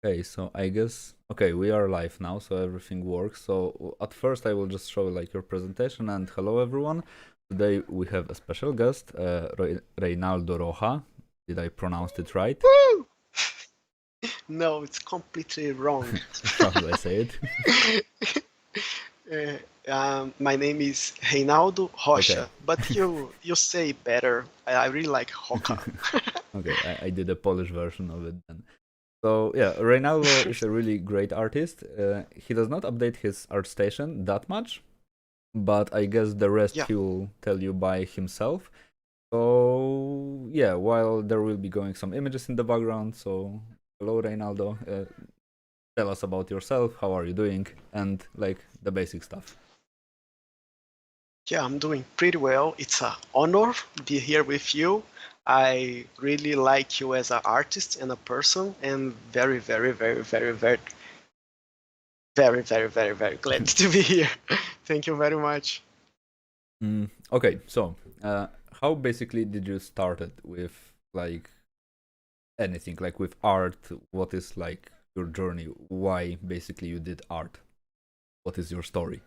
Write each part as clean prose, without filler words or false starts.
Okay, so I guess okay, we are live now, so everything works. So at first I will just show like your presentation and hello everyone. Today we have a special guest, Reinaldo Rocha. Did I pronounce it right? Woo! No, it's completely wrong. How do I say it? My name is Reinaldo Okay. Rocha, but you say better. I really like Rocha. Okay, I did a Polish version of it then. So yeah, Reinaldo is a really great artist. He does not update his art station that much, but I guess the rest Yeah, he will tell you by himself. So yeah, while there will be going some images in the background. So hello, Reinaldo. Tell us about yourself. How are you doing? And like the basic stuff. yeah, I'm doing pretty well. It's an honor to be here with you. I really like you as an artist and a person, and very, very, very, very, very, very, very, very, very glad to be here. Thank you very much. Okay, so how basically did you started with like anything, like with art? What is like your journey? Why basically you did art? What is your story?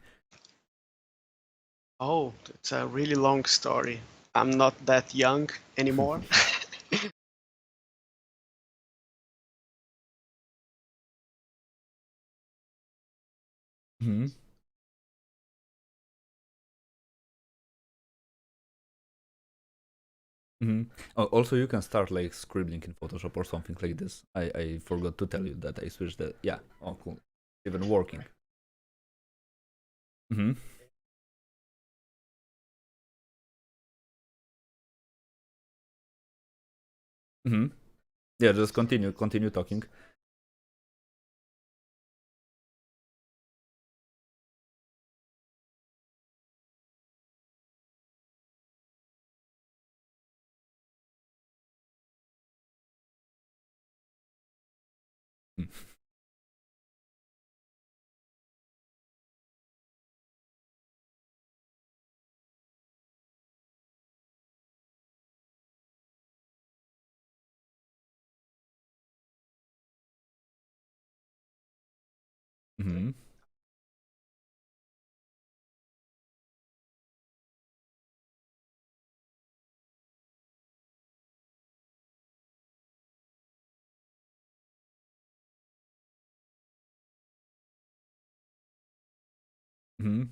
Oh, it's a really long story. I'm not that young anymore. Hmm. Hmm. Oh, also, you can start like scribbling in Photoshop or something like this. I forgot to tell you that I switched the. Yeah. Oh, cool. Even working. Hmm. Hmm. Yeah, just continue talking. Hmm. Hmm.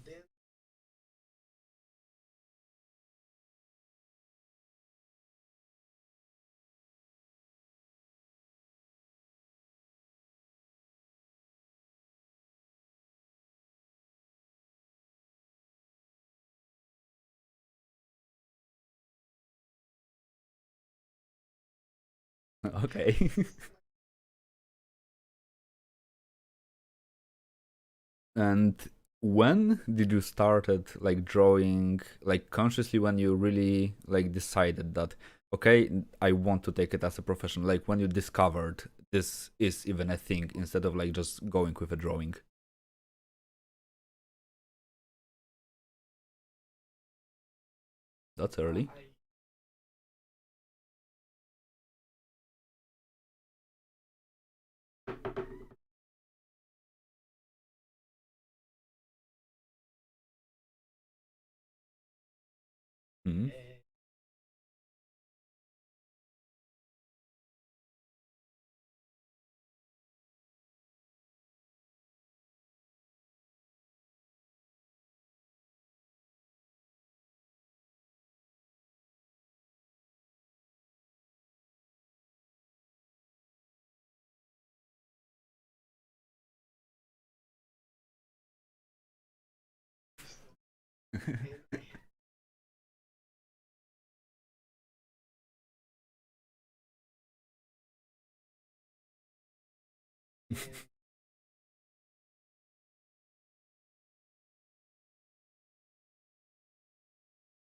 Okay. And when did you started like drawing like consciously when you really like decided that okay, I want to take it as a profession, like when you discovered this is even a thing instead of like just going with a drawing? That's early. Hmm.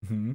Hmm.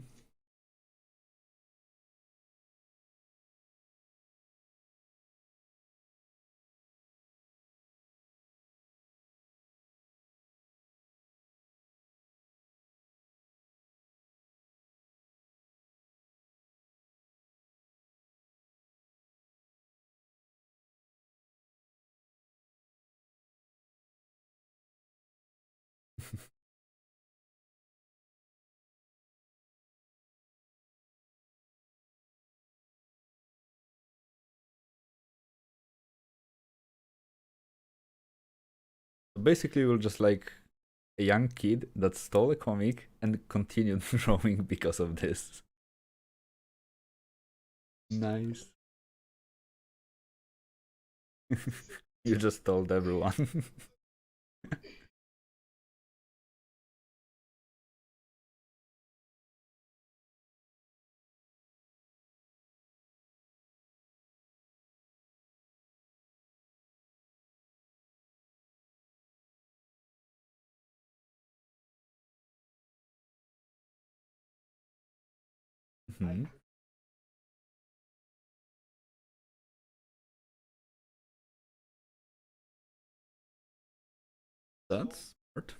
basically you're just like a young kid that stole a comic and continued drawing because of this. Nice. You just told everyone. Mhm. That's smart.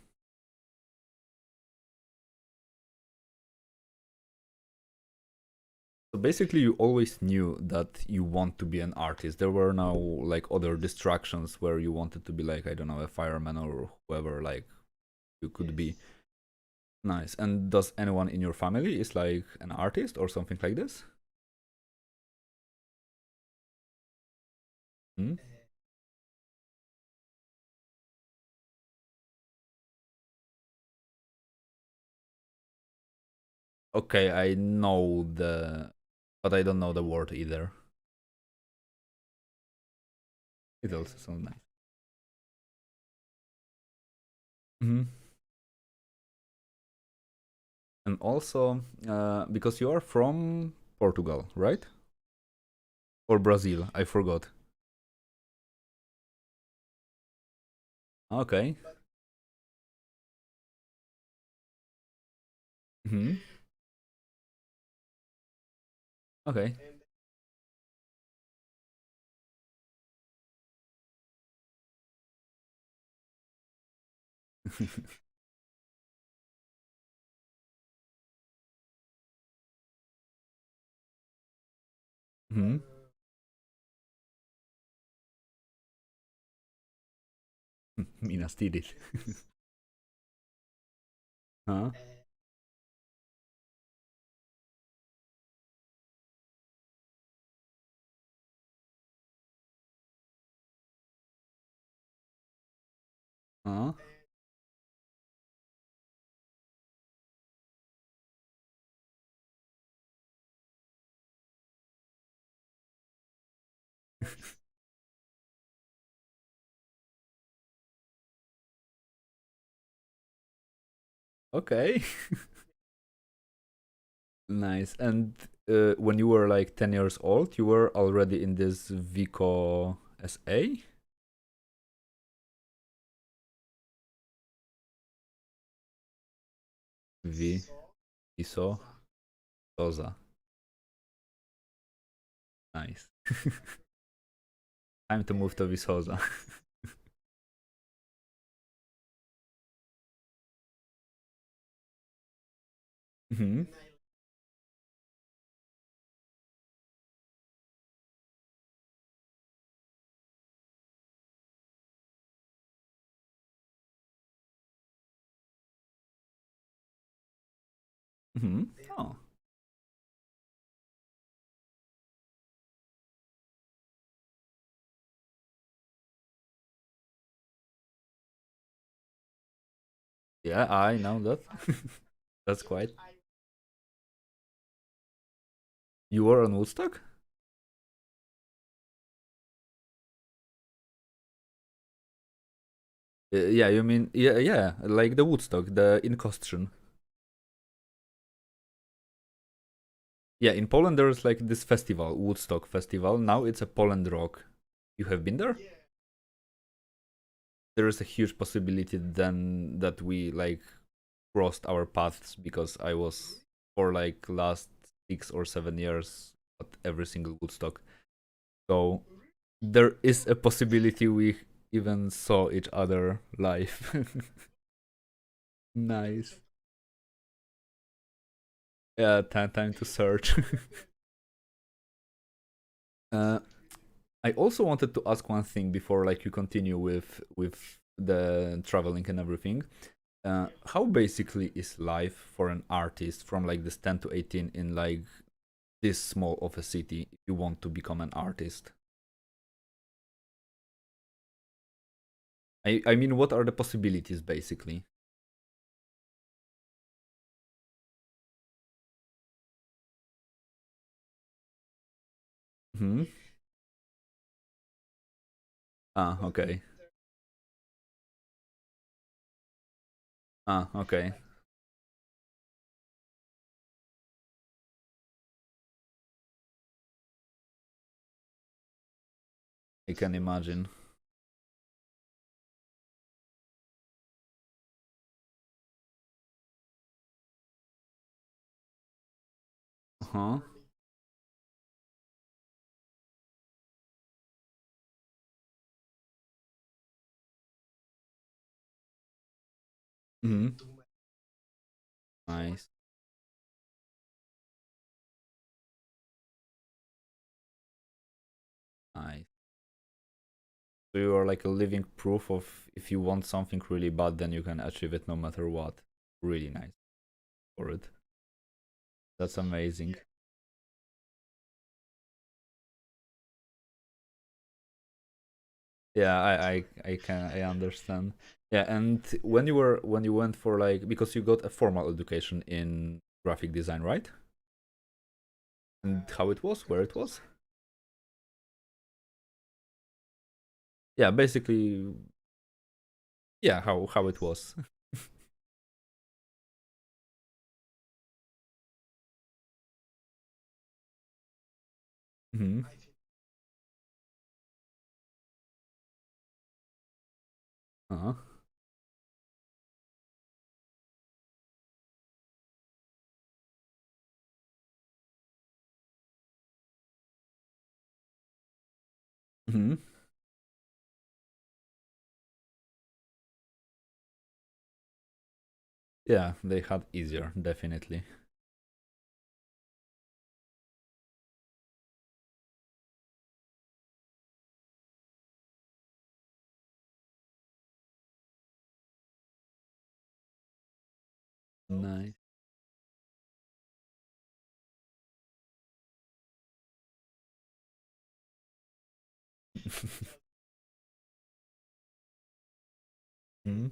So basically, you always knew that you want to be an artist. There were no like other distractions where you wanted to be like, I don't know, a fireman or whoever like you could be. Nice. And does anyone in your family is like an artist or something like this? Hmm? Okay, I know but I don't know the word either. It also sounds nice. Hmm. And also, because you are from Portugal, right? Or Brazil? I forgot. Okay. Hmm. Okay. Hmm. Minas Tirith. Huh? Huh? Okay. Nice. And when you were like 10 years old, you were already in this Vico SA? V. Iso. Soza. Nice. Time to move to Visoza. Hmm. Hmm. Oh. Yeah, I know that. That's quite. You were on Woodstock? Yeah, you mean yeah, like the Woodstock, the in costume. Yeah, in Poland there is like this festival, Woodstock festival. Now it's a Poland Rock. You have been there? There is a huge possibility then that we like crossed our paths because I was for like last 6 or 7 years at every single Woodstock. So there is a possibility we even saw each other live. Nice. Yeah, time to search. uh, I also wanted to ask one thing before like you continue with the traveling and everything. How basically is life for an artist from like this 10 to 18 in like this small of a city if you want to become an artist? I mean, what are the possibilities, basically? Hmm. Ah, okay. Ah, okay. I can imagine. Huh? Hmm. Nice. Nice. So you are like a living proof of if you want something really bad, then you can achieve it no matter what. Really nice for it. That's amazing. Yeah, I understand. Yeah, and when you went for like because you got a formal education in graphic design, right? And how it was, where it was? Yeah, basically, yeah, how it was. Hmm. Uh-huh. Hmm. Yeah, they had easier, definitely. Nice. Hmm.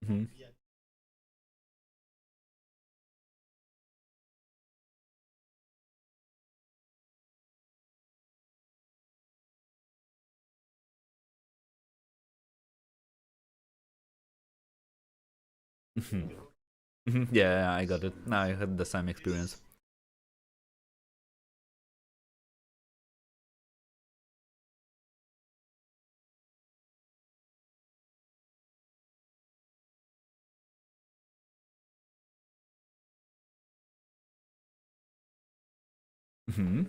Hmm. Hmm. Yeah, I got it. I had the same experience. Hmm.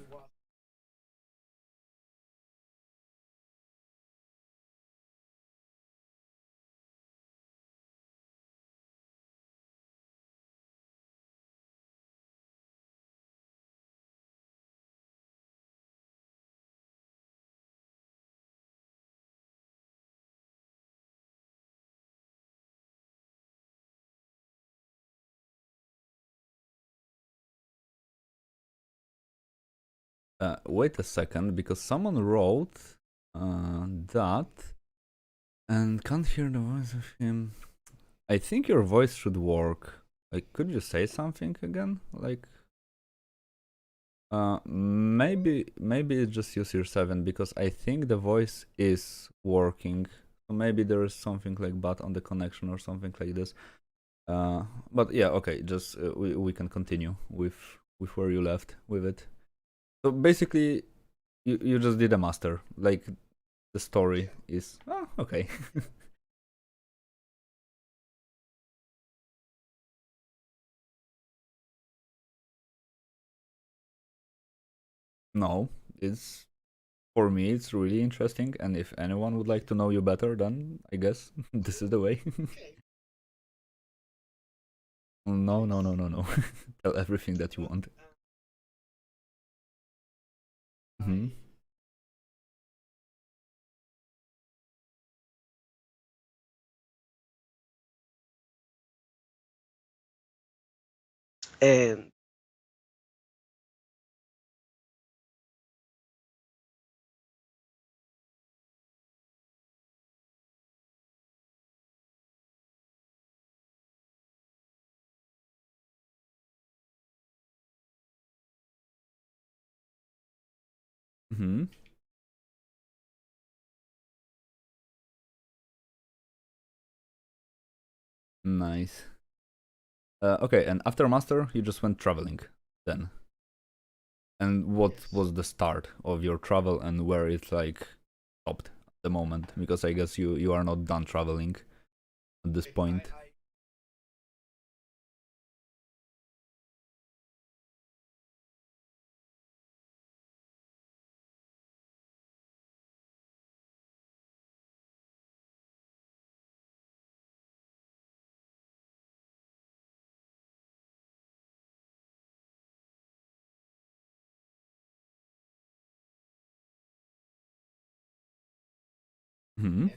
Wait a second, because someone wrote that and can't hear the voice of him. I think your voice should work. Like, could you say something again? Like, maybe it's just use your 7 because I think the voice is working. So maybe there is something like bad on the connection or something like this. But yeah, okay. Just we can continue with where you left with it. So basically, you just did a master. Like the story is okay. No, it's for me it's really interesting, and if anyone would like to know you better, then I guess this is the way. No, no, no, no, no. Tell everything that you want. Hmm. And Mm-hmm. Nice. Okay, and after master, you just went traveling then. And what was the start of your travel and where it like stopped at the moment? Because I guess you are not done traveling at this point. Hmm.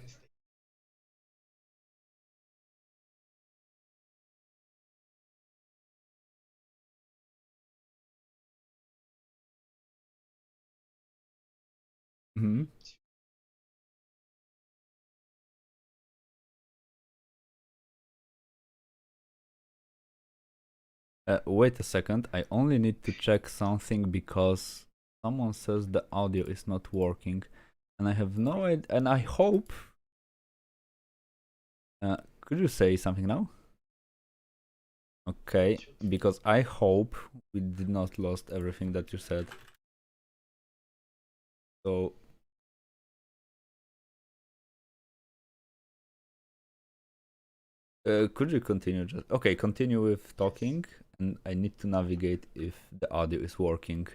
Hmm. Wait a second, I only need to check something because someone says the audio is not working, and I have no idea. And I hope. Could you say something now? Okay, because I hope we did not lost everything that you said. So could you continue? Just okay. Continue with talking, and I need to navigate if the audio is working.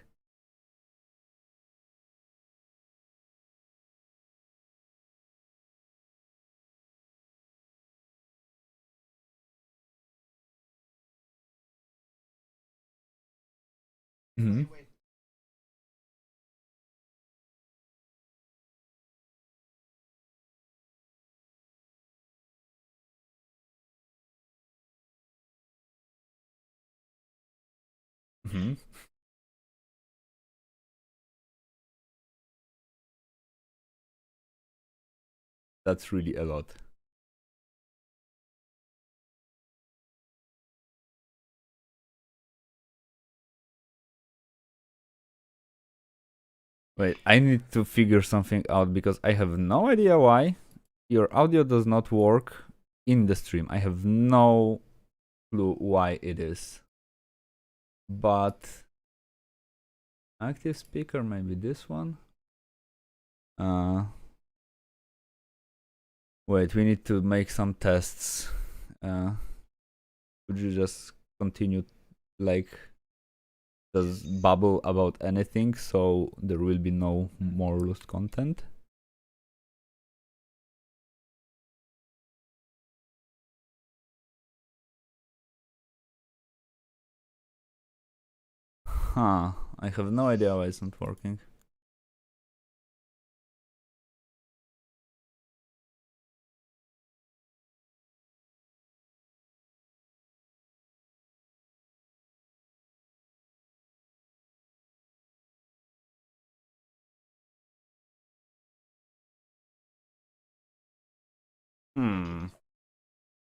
Hmm. Hmm. That's really a lot. Wait, I need to figure something out because I have no idea why your audio does not work in the stream. I have no clue why it is. But active speaker, maybe this one. Uh, Wait, we need to make some tests. Could you just continue, like, just babble about anything so there will be no more lost content? Huh, I have no idea why it's not working. Hmm.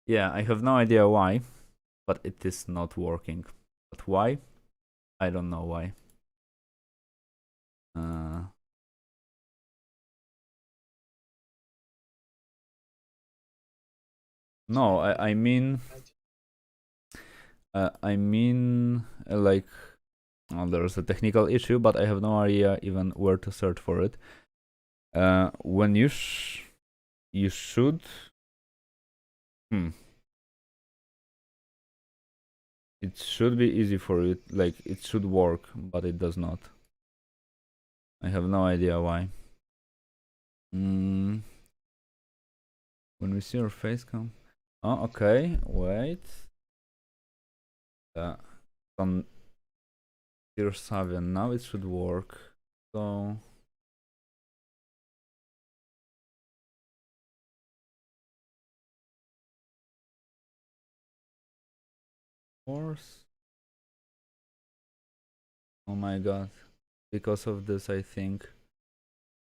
Yeah, I have no idea why, but it is not working. But why? I don't know why. Uh, no, like, well, there's a technical issue, but I have no idea even where to search for it. When you should. Hmm. It should be easy for you, like it should work, but it does not. I have no idea why. Mm, when we see your face come. Oh, okay. Wait. On Dear Savian, now it should work. So. Course. Oh my god. Because of this, I think.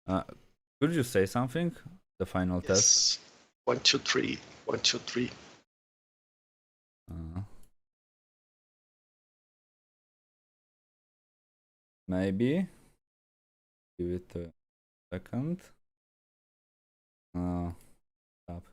Uh, could you say something? The final test? Yes. 1, 2, 3. 1, 2, 3. Uh, maybe. Give it a second. Stop.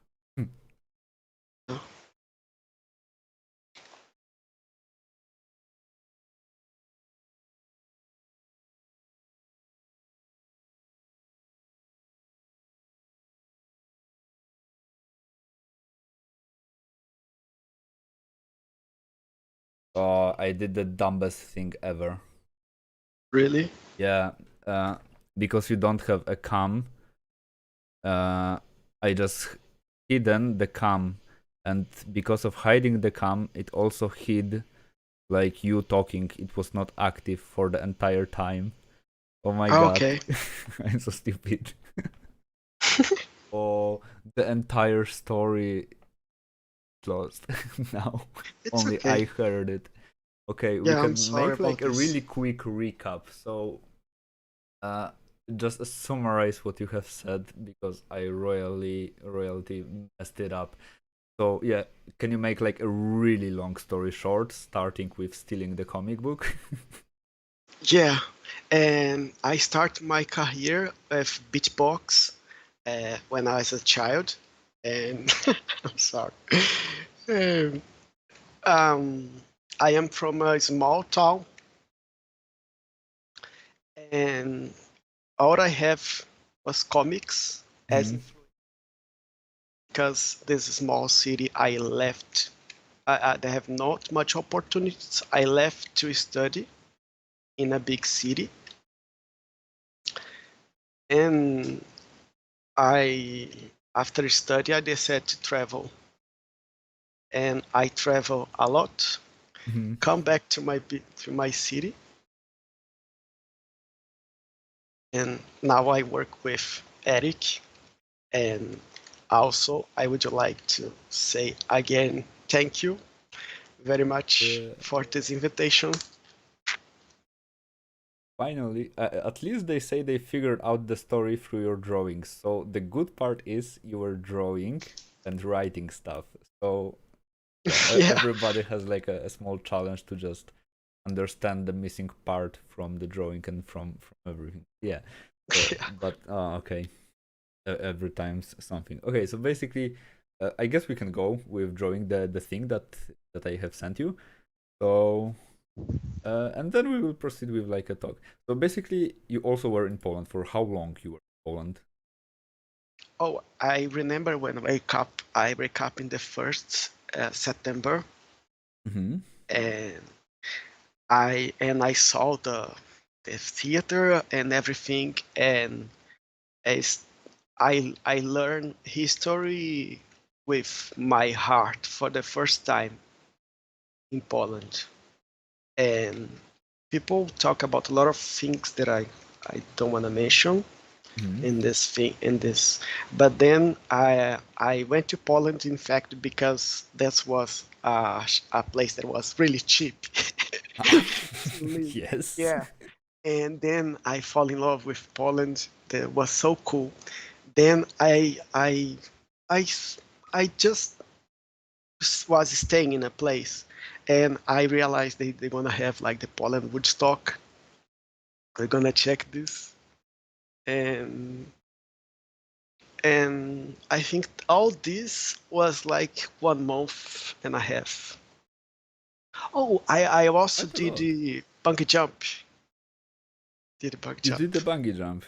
Oh, I did the dumbest thing ever. Really? Yeah, because you don't have a cam, I just hidden the cam, and because of hiding the cam, it also hid like you talking. It was not active for the entire time. Oh my god, Okay. I'm so stupid. Oh, the entire story lost now. It's Only okay. I heard it. Okay, we Yeah, I'm can sorry make like about a this. really quick recap. So, uh, just summarize what you have said because I royalty messed it up. So yeah, can you make like a really long story short, starting with stealing the comic book? Yeah, and I started my career with beatbox when I was a child, and I'm sorry. Um, um, I am from a small town, and all I have was comics as Mhm. influence because this small city I left. They have not much opportunities. I left to study in a big city, and I after study I decided to travel, and I travel a lot. Mhm. Come back to my city, and now I work with Eric. And also, I would like to say again, thank you very much Yeah. for this invitation. Finally, at least they say they figured out the story through your drawings. So the good part is you were drawing and writing stuff. So yeah, Yeah, everybody has like a small challenge to just understand the missing part from the drawing and from everything. Yeah. yeah. But okay, every time's something. Okay, so basically, I guess we can go with drawing the thing that I have sent you. So and then we will proceed with like a talk. So basically, you also were in Poland. For how long you were in Poland? Oh, I remember when I wake up in the first September, Mm-hmm. and I saw the theater and everything, and as I learned history with my heart for the first time in Poland. And people talk about a lot of things that I don't want to mention Mm-hmm. in this. But then I went to Poland, in fact, because that was a place that was really cheap to live. Yes. Yeah. And then I fall in love with Poland. That was so cool. Then I I just was staying in a place, and I realized they're gonna have like the Poland Woodstock. We're gonna check this, and I think all this was like 1 month and a half. Oh, I also Quite a did lot. the bungee jump. Did the bungee You did jump? the bungee jump.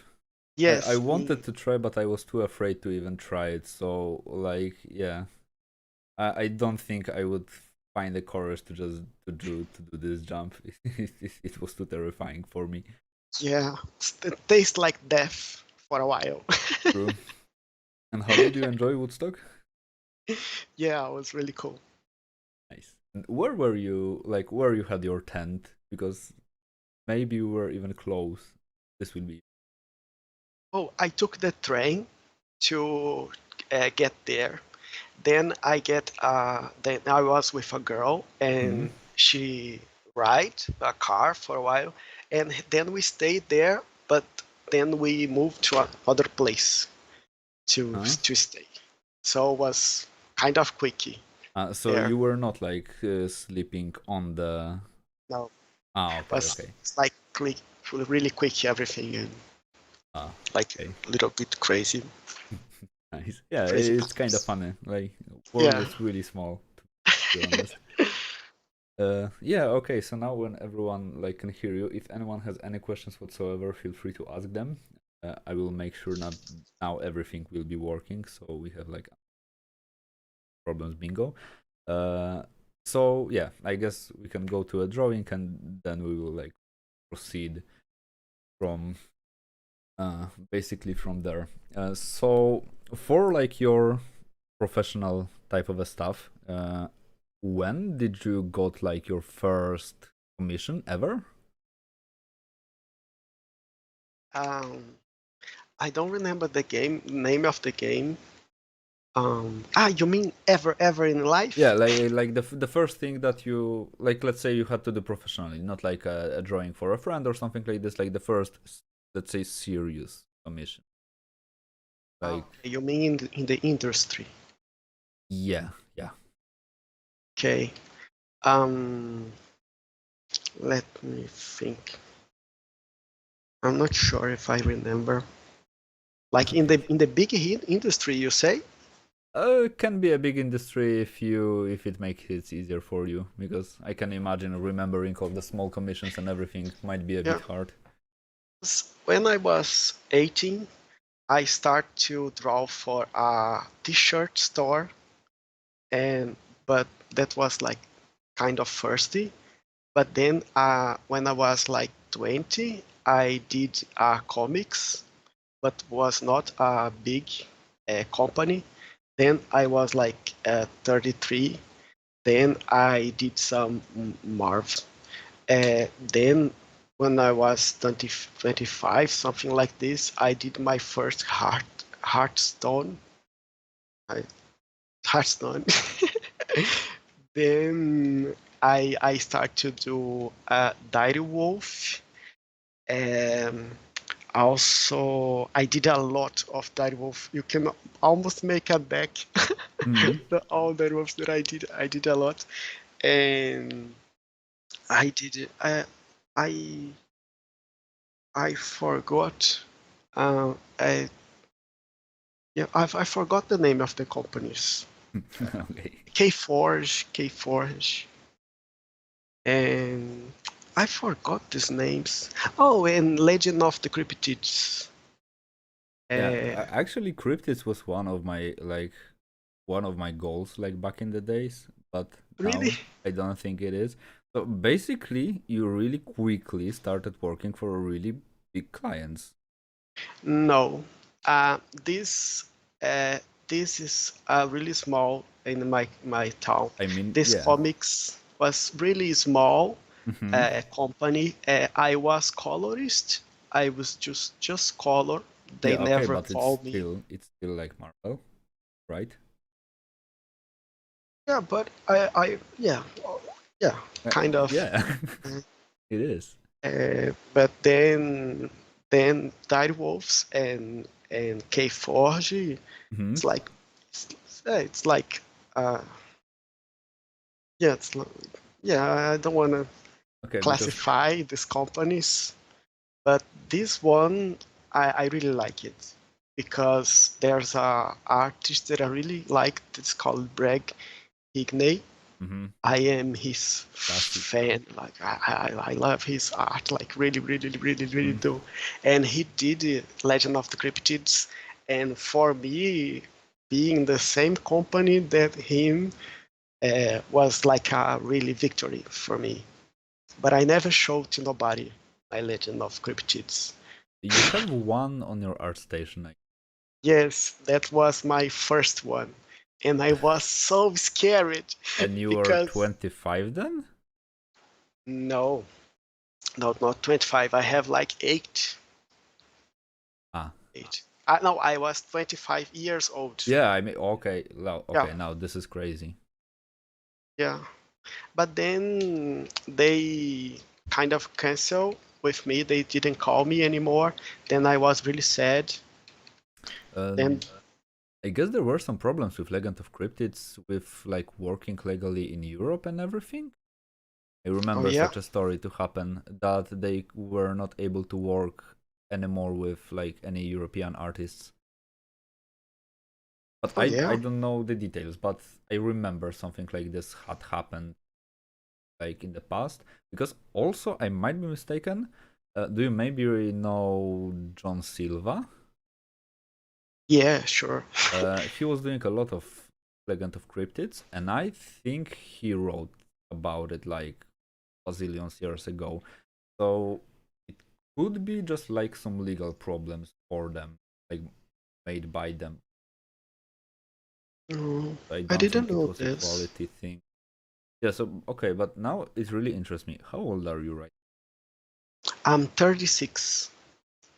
I Yes. wanted to try, but I was too afraid to even try it. So, like, yeah, I don't think I would find the courage to just to do this jump. It was too terrifying for me. Yeah. It tastes like death for a while. True. And how did you enjoy Woodstock? Yeah, it was really cool. Nice. And where were you? Like, where you had your tent? Because maybe you were even close. This will be. Oh, I took the train to get there. Then I was with a girl, Hmm. and she ride a car for a while, and then we stayed there, but then we moved to another place to Huh? to stay. So it was kind of quickie So there. you were not like sleeping on the. No, Okay, was okay. it's like quick, really quick everything, and like Okay. a little bit crazy, Nice. Yeah, crazy it's kind of times. funny. Like, world Yeah. is really small, to be honest. Yeah, okay, so now when everyone like can hear you, if anyone has any questions whatsoever, feel free to ask them. I will make sure now everything will be working, so we have like problems bingo. So yeah, I guess we can go to a drawing and then we will like proceed from basically from there. So for like your professional type of a stuff, when did you got like your first commission ever? Um, I don't remember the name of the game. You mean ever in Yeah, life? like the first thing that you like, let's say you had to do professionally, not like a drawing for a friend or something like this, like the first, let's say, serious commission. Oh, Like, you mean in the industry? yeah, yeah. Okay. Um, Let me think. I'm not sure if I remember. Like Okay. in the big industry, you say? It can be a big industry if it makes it easier for you, because I can imagine remembering all the small commissions and everything might be a Yeah. bit hard. When I was 18, I start to draw for a t-shirt store, and but that was like kind of thirsty. But then when I was like 20, I did comics, but was not a big company. Then I was like 33. Then I did some Marvel. Then when I was 25, something like this, I did my first Hearthstone. I, Hearthstone. Then I start to do Dire Wolf. And also, I did a lot of Dire Wolf. You can almost make a deck. Hmm. All Dire Wolves that I did a lot. And I did it. I I forgot. I yeah, I forgot the name of the companies. Okay. K Forge, and I forgot these names. Oh, and Legend of the Cryptids. Yeah, Uh, actually, cryptids was one of my goals like back in the days, but really? now I don't think it is. So basically, you really quickly started working for really big clients. No. Uh, this uh, this is really small in my town. I mean, This yeah. comics was really small Hmm. company. I was colorist. I was just color. They Yeah, okay, never but it's called me. still like Marvel, right? Yeah, but yeah, kind of. Yeah, it is. But then Direwolves and K Forge, Hmm. it's like it's like uh yeah it's like, yeah, I don't want to Okay, because classify these companies, but this one I really like it because there's a artist that I really like. It's called Breg Higney. mhm, I am his classic. fan. Like I love his art. Like really Mm. do. And he did Legend of the Cryptids. And for me, being the same company that him was like a really victory for me. But I never showed to nobody my Legend of Cryptids. You have one on your art station, Yes, that was my first one. And I was so scared and you are because 25 then? no, no, not 25. I have like eight. Ah, Eight. No, I was 25 years old. yeah. I mean, okay, Yeah, okay. Now this is crazy. yeah. But then they kind of cancel. with me. They didn't call me anymore. Then I was really sad. Then I guess there were some problems with Legend of Cryptids with like working legally in Europe and everything. I oh remember yeah, such a story to happen that they were not able to work anymore with like any European artists. But oh I yeah. don't know the details, but I remember something like this had happened like in the past. Because also I might be mistaken. Do you maybe know John Silva? Yeah, sure. He was doing a lot of Legend of Cryptids, and I think he wrote about it like bazillions years ago. So it could be just like some legal problems for them, like made by them. Mm, I I don't didn't think it know was a this. quality thing. Yeah, so okay, but now it really interests me. How old are you right? I'm 36.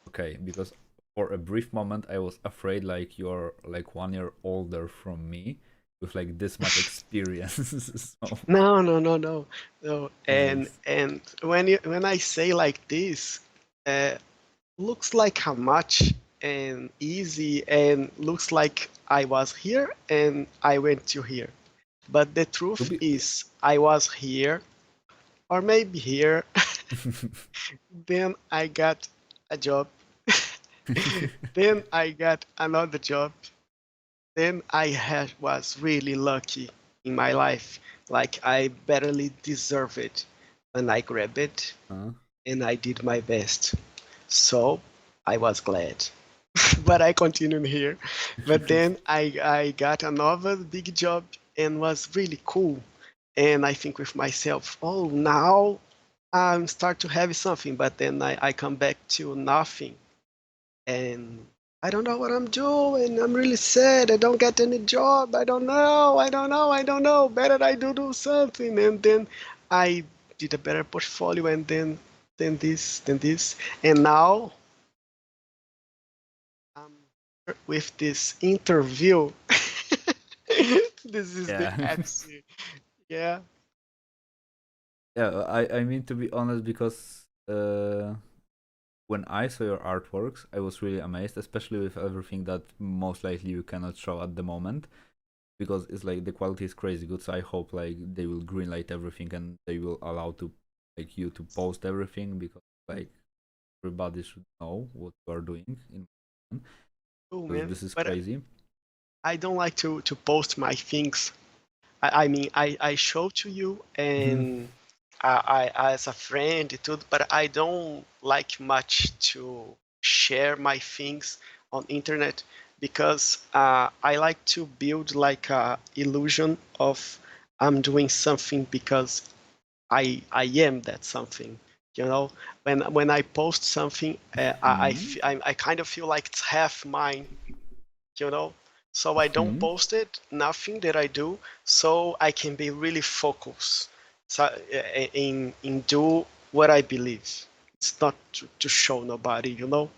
Okay, because for a brief moment I was afraid like you're like 1 year older from me with like this much experience. So No, no, no, no, no. nice. And when I say like this, uh, looks like how much and easy and looks like I was here and I went to here. But the To truth be is I was here or maybe here. Then I got a job. Then I got another job. Then was really lucky in my life. Like I barely deserve it. And I grabbed it uh, and I did my best. So I was glad. But I continued here. But then I got another big job and was really cool. And I think with myself, oh, now I'm start to have something. But then I come back to nothing. And I don't know what I'm doing. I'm really sad. I don't get any job. I don't know. I don't know. I don't know. Better I do something. And then I did a better portfolio and then this. And now I'm with this interview. This is the yeah. FC. Yeah. Yeah, I mean to be honest because when I saw your artworks, I was really amazed, especially with everything that most likely you cannot show at the moment, because it's like the quality is crazy good. So I hope like they will greenlight everything and they will allow to like you to post everything because like everybody should know what you are doing in my opinion, Oh because man. this is But crazy. I don't like to post my things. I mean, I show to you Hmm. and as a friend too, but I don't like much to share my things on internet because I like to build like a illusion of I'm doing something because I am that something. You know, when I post something, Hmm. I kind of feel like it's half mine, you know. So I don't Hmm. post it, nothing that I do, so I can be really focused so, in do what I believe. It's not to show nobody, you know.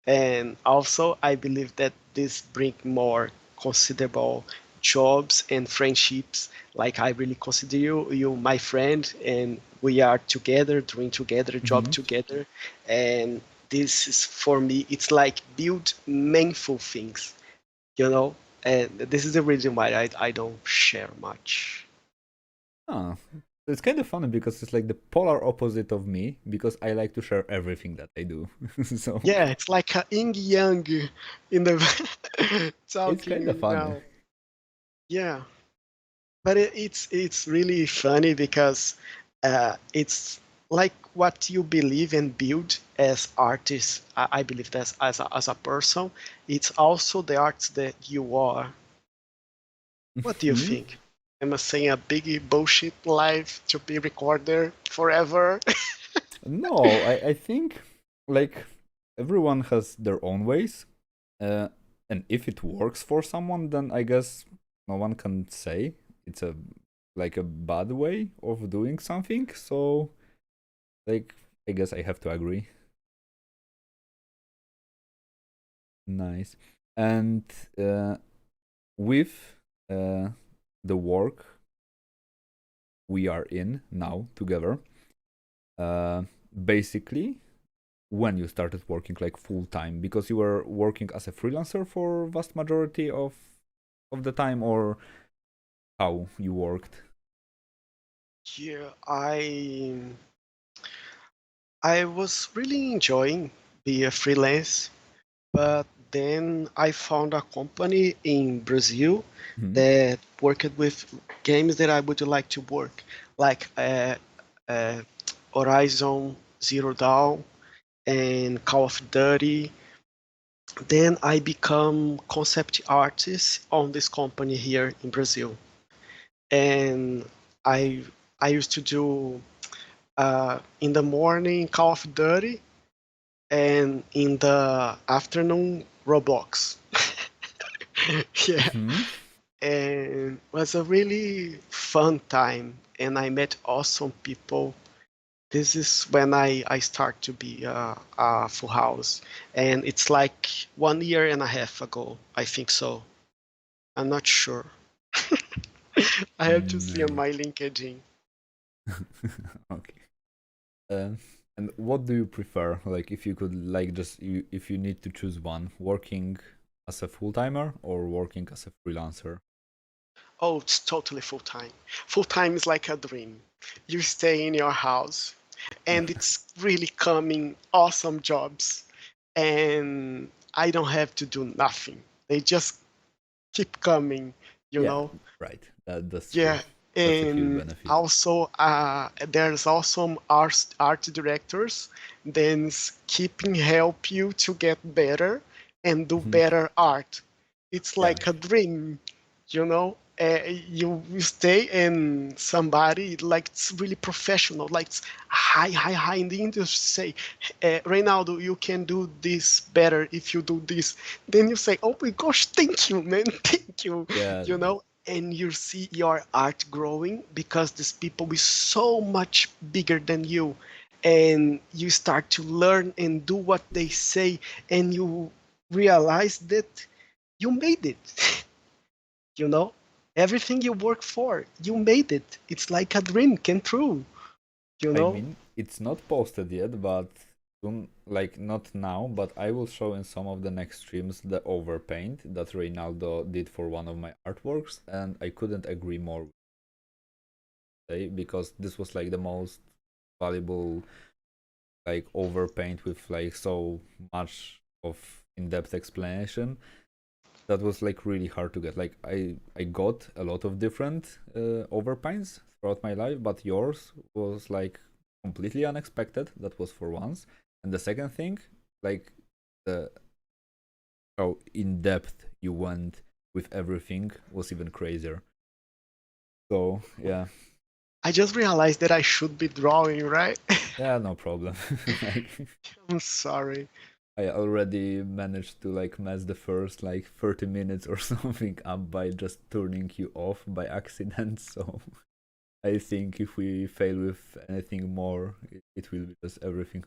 And also, I believe that this bring more considerable jobs and friendships. Like I really consider you my friend, and we are together, doing together, job Hmm. together. And this is for me, it's like build meaningful things, you know. And this is the reason why I don't share much. Ah, it's kind of funny because it's like the polar opposite of me because I like to share everything that I do. So Yeah, it's like a yin yang in the it's kind of talking funny. now. Yeah, but it's really funny because it's like what you believe and build as artists. I believe that as a person, it's also the arts that you are. What do you Hmm. think? Am I saying a big bullshit live to be recorded forever? No, I think like everyone has their own ways, uh, and if it works for someone, then I guess no one can say it's a like a bad way of doing something. So like I guess I have to agree. Nice. And uh, with uh, the work we are in now together, uh, basically when you started working like full time, because you were working as a freelancer for vast majority of the time, or how you worked? Yeah, I was really enjoying being a freelance, but then I found a company in Brazil Mhm. that worked with games that I would like to work, like uh, Horizon Zero Dawn and Call of Duty. Then I become concept artist on this company here in Brazil, and I I used to do in the morning Call of Duty and in the afternoon Roblox. Yeah, Mhm. and it was a really fun time, and I met awesome people. This is when I start to be a full house, and it's like 1 year and a half ago, I think so. I'm not sure. I have to see on No. my LinkedIn. Okay. Uh, and what do you prefer? Like, if you could, like, if you need to choose one, working as a full timer or working as a freelancer? Oh, it's totally full time. Full time is like a dream. You stay in your house, and it's really coming awesome jobs, and I don't have to do nothing. They just keep coming, you Yeah, know? right. That's true. Yeah, That's a huge and benefit. also there's also art directors then keeping help you to get better and do Mhm. better art. It's Yeah, like a dream, you know. You stay and somebody like it's really professional, like it's high in the industry say, Reinaldo, you can do this better if you do this. Then you say, oh my gosh, thank you, man, thank you, yeah. you know, and you see your art growing because these people is so much bigger than you, and you start to learn and do what they say, and you realize that you made it. You know, everything you work for, you made it. It's like a dream came true, you I know. mean, it's not posted yet, but soon, like not now, but I will show in some of the next streams the overpaint that Reynaldo did for one of my artworks, and I couldn't agree more, because this was like the most valuable like overpaint with like so much of in-depth explanation. That was like really hard to get. Like I got a lot of different overpaints throughout my life, but yours was like completely unexpected. That was for once. And the second thing, like the how in depth you went with everything was even crazier. So yeah, I just realized that I should be drawing, right? yeah, no problem. Like I'm sorry. I already managed to like mess the first like 30 minutes or something up by just turning you off by accident. So I think if we fail with anything more, it will be just everything.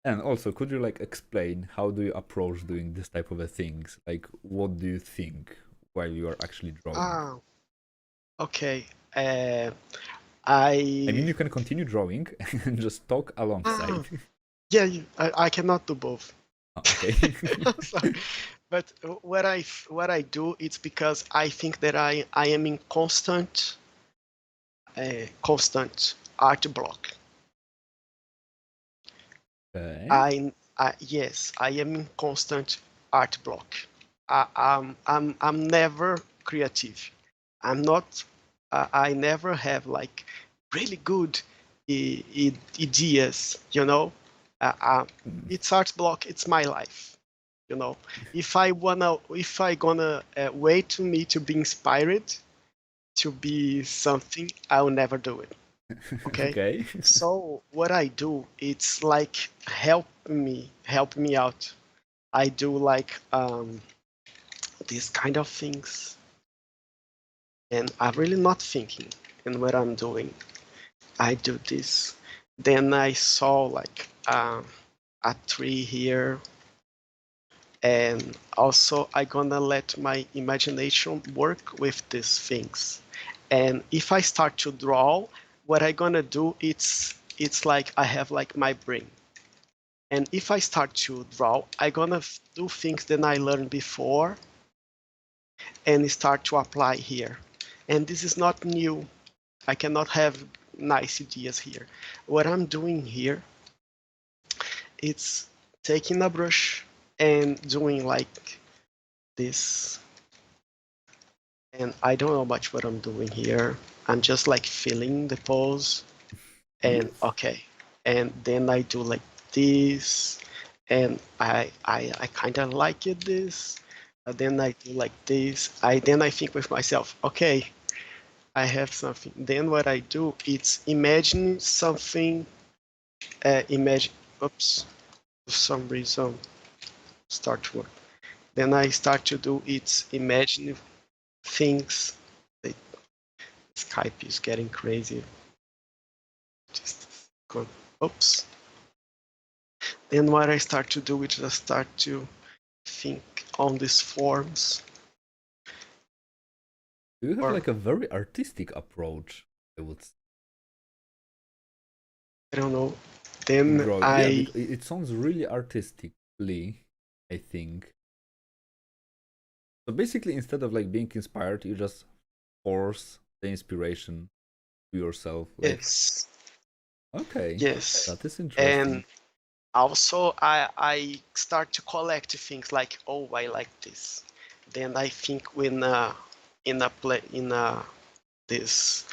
And also, could you like explain how do you approach doing this type of a things? Like, what do you think while you are actually drawing? Ah, okay. Uh, I mean, I you can continue drawing and just talk ah alongside. yeah, I cannot do both. Oh, okay. I'm sorry. But what I do it's because I think that I am in constant art block. Okay. Yes, I am in constant art block. I'm never creative. I'm not. I never have like really good ideas. You know, uh, uh, Hmm. it's art block. It's my life. You know, if I gonna wait to me to be inspired to be something, I'll never do it. Okay, Okay. so what I do it's like help me out. I do like these kind of things, and I'm really not thinking in what I'm doing. I do this, then I saw like a tree here, and also I gonna let my imagination work with these things. And if I start to draw, what I gonna do it's it's like I have like my brain. And if I start to draw, I'm gonna do things that I learned before and start to apply here. And this is not new. I cannot have nice ideas here. What I'm doing here, it's taking a brush and doing like this. And I don't know much what I'm doing here. I'm just like feeling the pose and Yes. okay. And then I do like this and I kind of like it this. But then I do like this. Then I think with myself, okay, I have something. Then what I do, it's imagine something, imagine, oops, for some reason, start to work. Then I start to do it's imagine things. The Skype is getting crazy. Just go, oops. Then what I start to do is I start to think on these forms. You have Or like a very artistic approach, I would say. I don't know. To Then draw. Yeah, I because it sounds really artistically, I think. So basically, instead of like being inspired, you just force the inspiration to yourself. Like, yes, okay, yes. that is interesting. And also I start to collect things like, oh, I like this. Then I think when in a this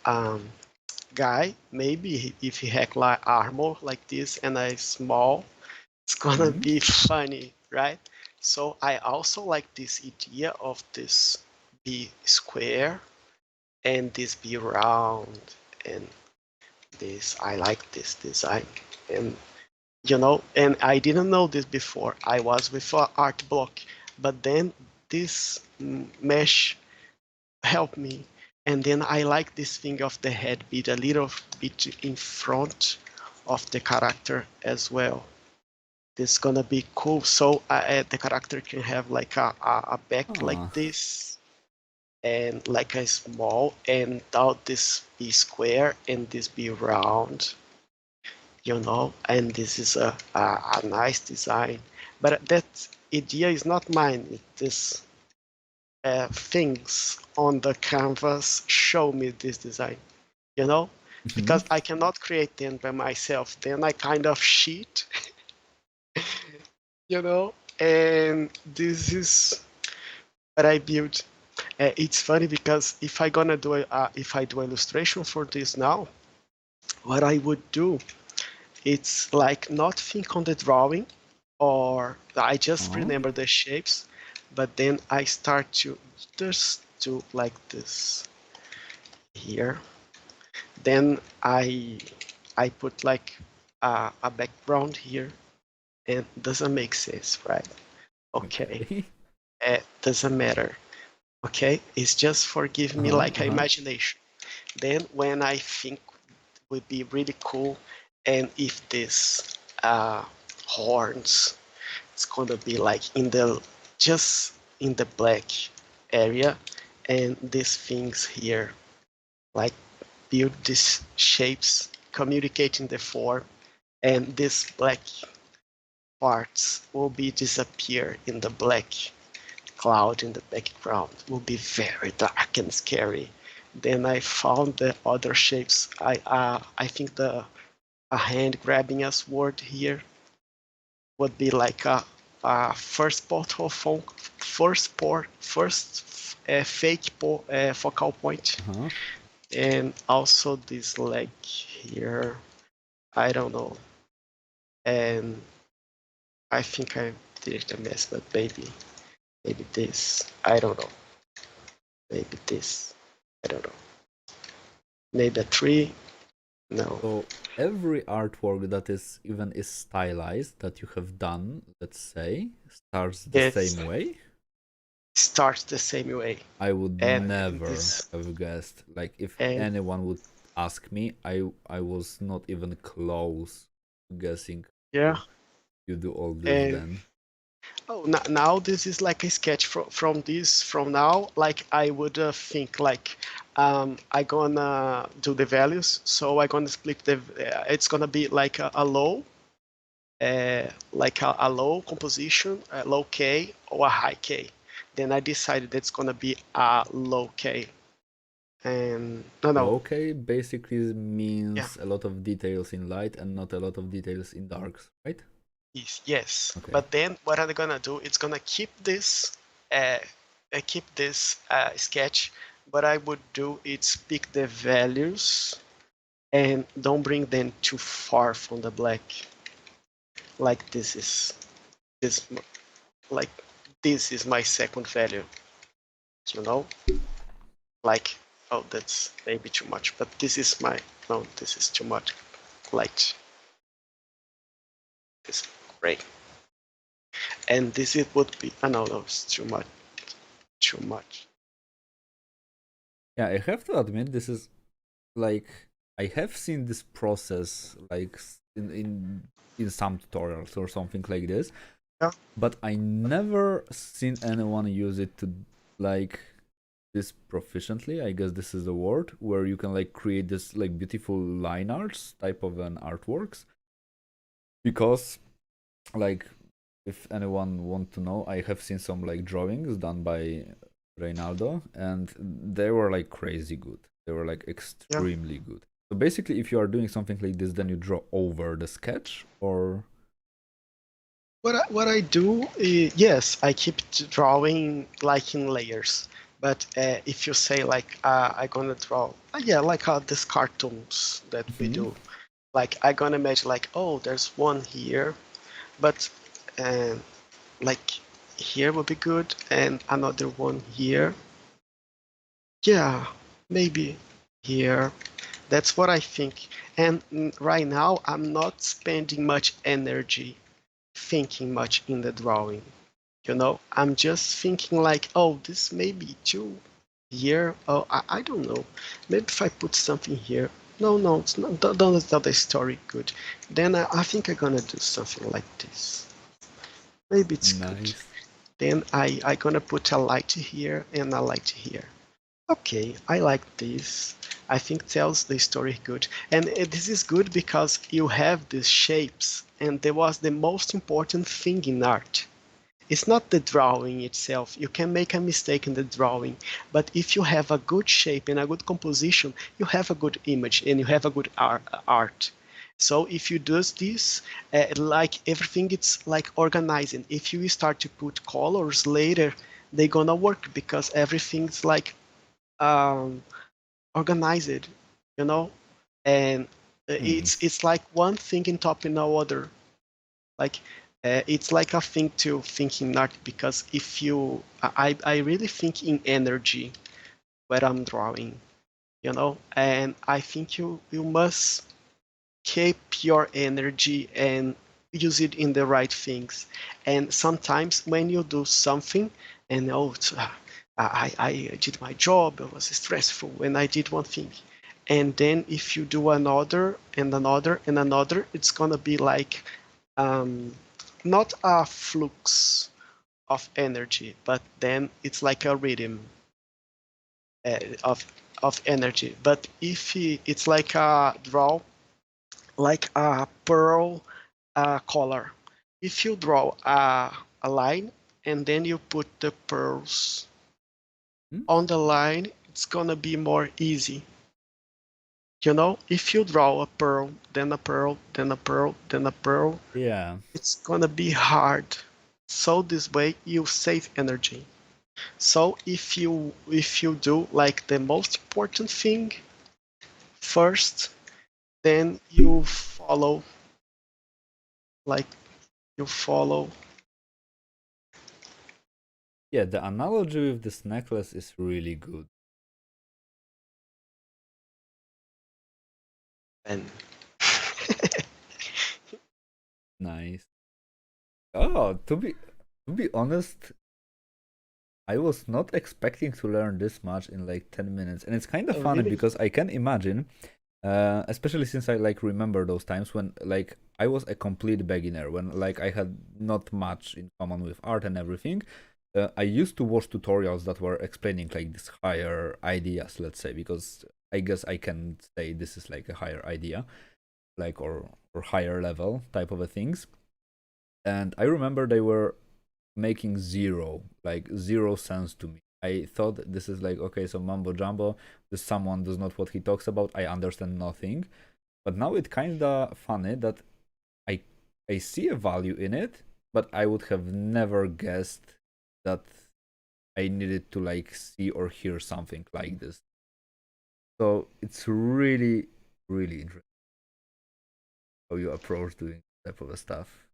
um, guy, maybe if he had like armor like this and a small, it's gonna Mhm. be funny, right? So I also like this idea of this be square and this be round and this. I like this design. And and I didn't know this before. I was with an art block, but then this mesh helped me. And then I like this thing of the head bit a little bit in front of the character as well. This is gonna be cool. So the character can have like a back like Ah, this and like a small and out this be square and this be round, and this is a nice design. But that idea is not mine. It is things on the canvas show me this design, you know, mhm. because I cannot create them by myself. Then I kind of cheat, and this is what I built. It's funny because if I do illustration for this now, what I would do, it's like not think on the drawing, or I just Ah, remember the shapes, but then I start to just do like this here. Then I put like a background here, and doesn't make sense, right? Okay, okay. doesn't matter. Okay, it's just for giving me Uh-huh, like an uh-huh. imagination. Then when I think would be really cool, and if this horns, it's gonna be like just in the black area, and these things here, like build these shapes, communicating the form, and these black parts will be disappear in the black cloud in the background. Will be very dark and scary. Then I found the other shapes. I think a hand grabbing a sword here would be like a first portal phone, first fake focal point, Uh-huh. and also this leg here. I don't know, and I think I did a mess, but maybe this. I don't know. Maybe this. I don't know. Maybe a tree. No. So every artwork that is stylized that you have done, let's say, starts the It same way. starts the same way, I would and never this have guessed. Like if and anyone would ask me, I was not even close to guessing yeah, how you do all this and then. oh, now this is like a sketch from this from now. Like I would think like I gonna do the values. So I gonna split the. It's gonna be like a low, like a low composition, a low K or a high K. Then I decided it's gonna be a low K. And no, Low K basically yeah, means a lot of details in light and not a lot of details in darks, right? yes. Okay. But then what I'm gonna do? It's gonna uh, keep this sketch. What I would do is pick the values and don't bring them too far from the black. Like this, like this is my second value. You know, like oh that's maybe too much, but this is my no, this is too much light. This gray, and this it would be. I know it's too much, too much. Yeah, I have to admit this is like I have seen this process like in some tutorials or something like this, Yeah. but I never seen anyone use it to like this proficiently. I guess this is a word where you can like create this like beautiful line arts type of an artworks. Because like if anyone want to know, I have seen some like drawings done by Reinaldo, and they were like crazy good. They were like Yeah. extremely good. So basically, if you are doing something like this, then you draw over the sketch, or What I do, yes, I keep drawing like in layers. But if you say like I'm gonna draw, yeah, like this cartoons that we do. Like I'm gonna imagine like oh, there's one here, but uh, like here would be good, and another one here. Yeah, maybe here. That's what I think. And right now, I'm not spending much energy thinking much in the drawing. You know, I'm just thinking like, oh, this may be too here. Oh, I don't know. Maybe if I put something here. No, it's not. Don't tell the story good. Then I think I'm gonna do something like this. Maybe it's good. nice. Then I gonna put a light here and a light here. Okay, I like this. I think tells the story good. And this is good because you have these shapes, and there was the most important thing in art. It's not the drawing itself. You can make a mistake in the drawing, but if you have a good shape and a good composition, you have a good image and you have a good art. So if you do this, like everything, it's like organizing. If you start to put colors later, they're gonna work because everything's like um, organized, you know, and Hmm. it's like one thing in top in no other. Like it's like a thing to think in art because if you, I really think in energy when I'm drawing, you know, and I think you must keep your energy and use it in the right things. And sometimes when you do something and oh, I did my job, it was stressful when I did one thing. And then if you do another and another and another, it's gonna be like um, not a flux of energy, but then it's like a rhythm uh, of of energy. But if it's like a draw, like a pearl color. If you draw a line and then you put the pearls Hmm? on the line, it's gonna be more easy. You know, if you draw a pearl, then a pearl, then a pearl, then a pearl, Yeah. it's gonna be hard. So this way you save energy. So if you do like the most important thing first, then you follow like you follow. Yeah, the analogy with this necklace is really good. And Nice. Oh, to be honest, I was not expecting to learn this much in like 10 minutes. And it's kind of oh, funny really? because I can imagine, especially since I like remember those times when like I was a complete beginner, when like I had not much in common with art and everything. I used to watch tutorials that were explaining like these higher ideas, let's say, because I guess I can say this is like a higher idea, like or higher level type of a things. And I remember they were making zero sense to me. I thought this is like, okay, so mumbo jumbo, this someone does not what he talks about, I understand nothing. But now it's kinda funny that I I see a value in it, but I would have never guessed that I needed to like see or hear something like this. So it's really, really interesting how you approach doing that type of stuff.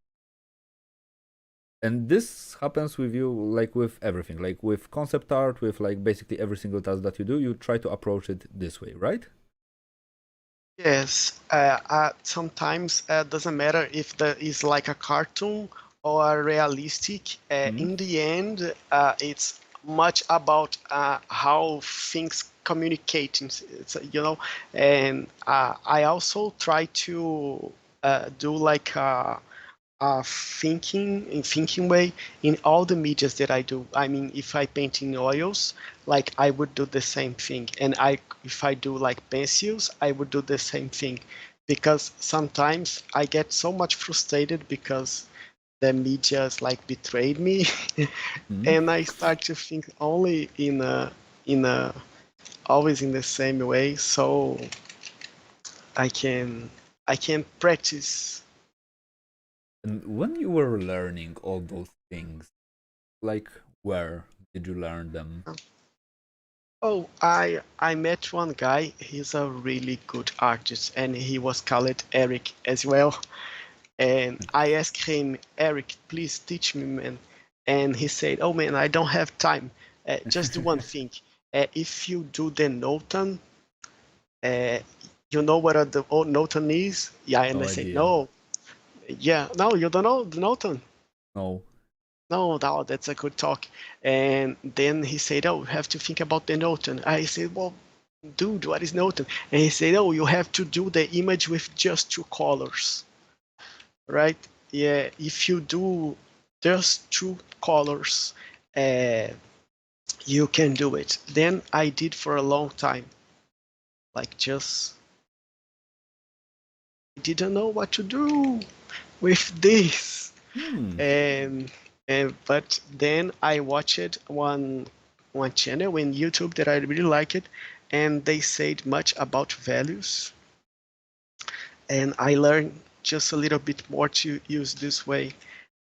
And this happens with you like with everything, like with concept art, with like basically every single task that you do, you try to approach it this way, right? Yes, sometimes doesn't matter if there is like a cartoon or realistic. Mm-hmm. In the end, it's much about how things communicate. And I also try to do like thinking way in all the medias that I do. I mean, if I paint in oils, like I would do the same thing, and if I do like pencils, I would do the same thing, because sometimes I get so much frustrated because the media's like betrayed me, Mm-hmm. and I start to think only in a always in the same way, so I can I can practice. And when you were learning all those things, like where did you learn them? Oh, I met one guy. He's a really good artist, and he was called Eric as well. And I asked him, Eric, please teach me, man. And he said, oh man, I don't have time. Just do one thing. If you do the noten, uh, you know what the noten is? Yeah, and No I said, idea. no. Yeah, no, you don't know the noten. No. No, no, that's a good talk. And then he said, oh, you have to think about the noten. I said, well, dude, what is noten? And he said, oh, you have to do the image with just two colors, right? Yeah, if you do just two colors, uh, you can do it. Then I did for a long time, like just didn't know what to do with this. Hmm. And but then I watched one channel in YouTube that I really liked, and they said much about values, and I learned just a little bit more to use this way.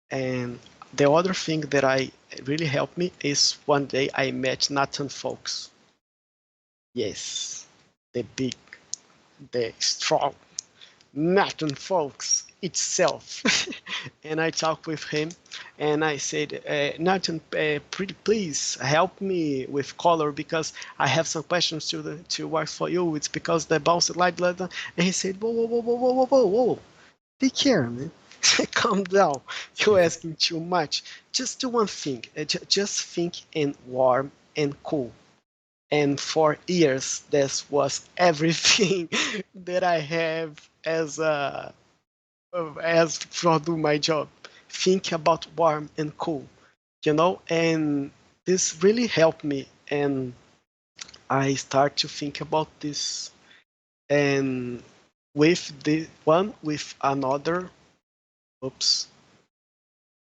And the other thing that I really helped me is one day I met Nathan Folks. Yes, the big, the strong Nathan Folks itself. And I talked with him, and I said, Nathan, pretty please help me with color, because I have some questions to work for you. It's because the bounce light leather. And he said, whoa, whoa, whoa, whoa, whoa, whoa, whoa, whoa. Take care, man. Calm down. You're asking too much. Just do one thing. Just think in warm and cool. And for years, this was everything that I have as for do my job. Think about warm and cool, and this really helped me. And I start to think about this, and with the one with another. Oops,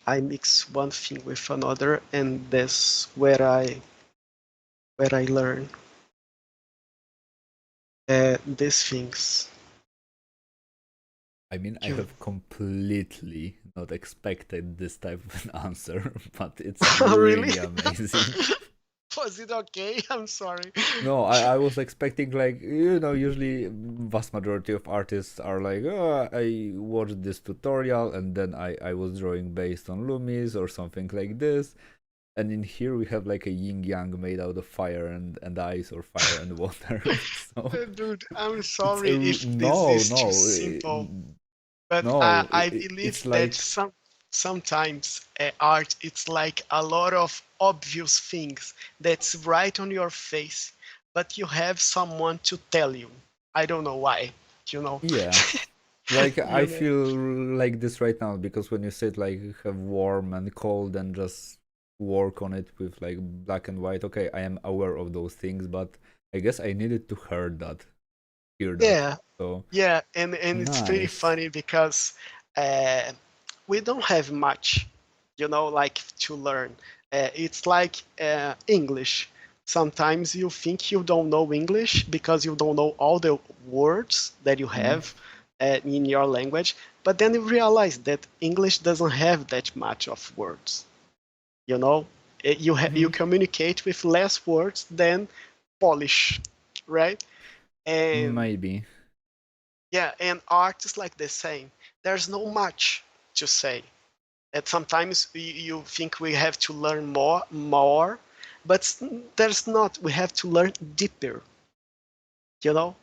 I mix one thing with another, and that's where I learn these things. I mean, I You, have completely not expected this type of an answer, but it's really? really amazing. Was it okay? I'm sorry. No, I was expecting like, usually vast majority of artists are like, oh, I watched this tutorial and then I was drawing based on Loomis or something like this. And in here we have like a yin yang made out of fire and ice or fire and water. So Dude, I'm it's sorry if this no, is too no, simple, but no. I It's believe that like, sometimes art it's like a lot of obvious things that's right on your face, but you have someone to tell you. I don't know why, you know. yeah. Like I You know. feel like this right now because when you said like have warm and cold and just work on it with like black and white. Okay, I am aware of those things, but I guess I needed to hear that. Yeah, So yeah, and it's pretty nice. funny because uh, we don't have much, like to learn. It's like English. Sometimes you think you don't know English because you don't know all the words that you Mm, have in your language, but then you realize that English doesn't have that much of words. You know, you mhm. communicate with less words than Polish, right? And Maybe. yeah, and art is like the same. There's no much to say. And sometimes you think we have to learn more, but there's not. We have to learn deeper. You know,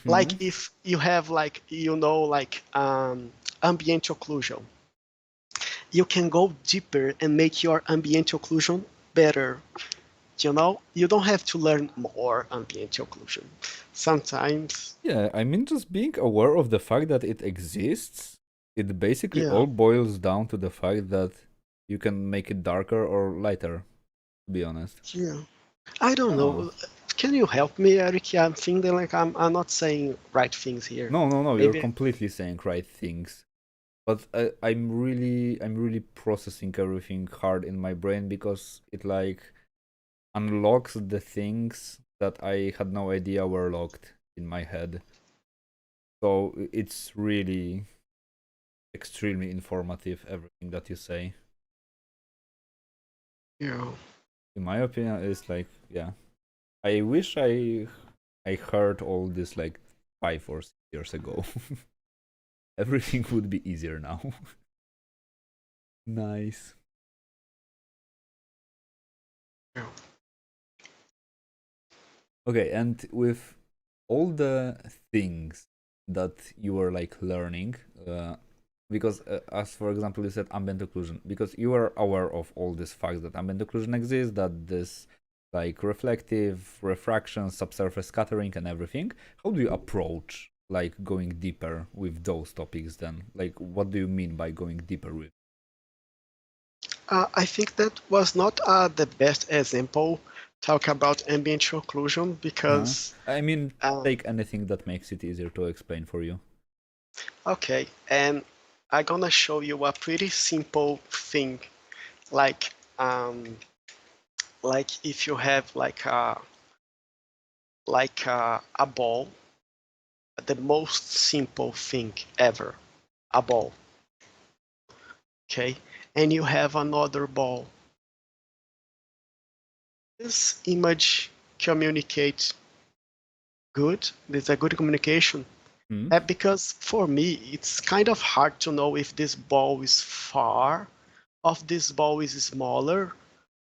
like Mhm. if you have like ambient occlusion, you can go deeper and make your ambient occlusion better. You don't have to learn more ambient occlusion. Sometimes, Yeah, I mean, just being aware of the fact that it exists, it basically yeah, all boils down to the fact that you can make it darker or lighter, to be honest. yeah. I don't Oh. know. Can you help me, Eric? I'm thinking like I'm not saying right things here. No, no, no, you're Maybe. completely saying right things. But I'm really processing everything hard in my brain because it like unlocks the things that I had no idea were locked in my head. So it's really extremely informative, everything that you say. Yeah. In my opinion, it's like, yeah. I wish I heard all this like 5 or 6 years ago. Everything would be easier now. Nice. Yeah. Okay, and with all the things that you were like learning, because as for example you said ambient occlusion, because you are aware of all these facts that ambient occlusion exists, that this like reflective refraction, subsurface scattering, and everything. How do you approach like going deeper with those topics? Then, like, what do you mean by going deeper with? I think that was not the best example talk about ambient occlusion Uh-huh. because I mean, uh, take anything that makes it easier to explain for you. okay, and I'm gonna show you a pretty simple thing, like um, like if you have a ball, the most simple thing ever, a ball, okay, and you have another ball. This image communicates good. There's a good communication. Hmm? Because for me, it's kind of hard to know if this ball is far, of this ball is smaller,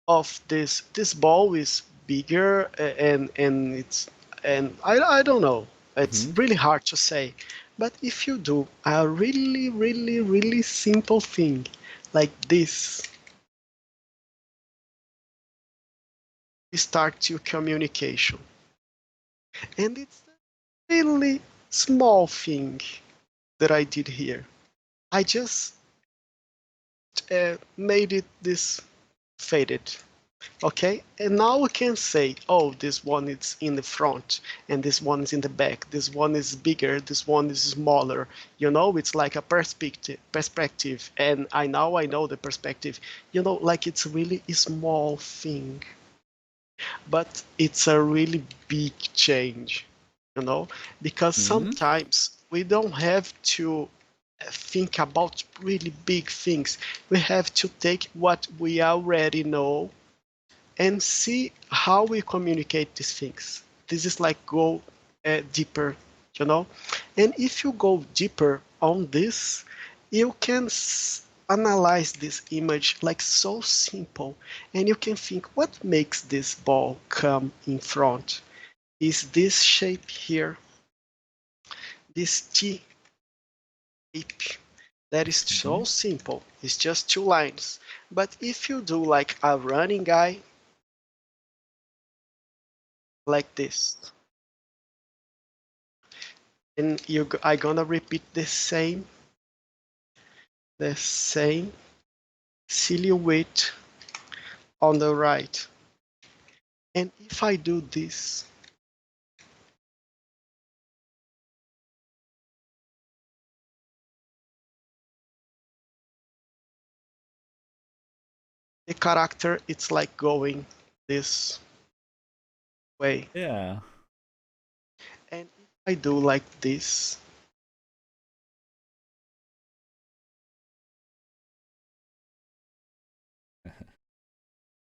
of this ball is bigger, and I don't know. It's Mm-hmm. really hard to say. But if you do a really, really, really simple thing like this, you start your communication. And it's a really small thing that I did here. I just made it this faded. Okay, and now we can say, oh, this one is in the front and this one is in the back. This one is bigger, this one is smaller. It's like a perspective, and I know the perspective. Like it's really a small thing, but it's a really big change. You know, because Mm-hmm. sometimes we don't have to think about really big things. We have to take what we already know and see how we communicate these things. This is like go deeper, you know. And if you go deeper on this, you can analyze this image like so simple, and you can think what makes this ball come in front is this shape here, this T shape. That is Mm-hmm. so simple. It's just two lines. But if you do like a running guy like this, and I gonna repeat the same silhouette on the right. And if I do this, the character, it's like going this way. Yeah. And if I do like this,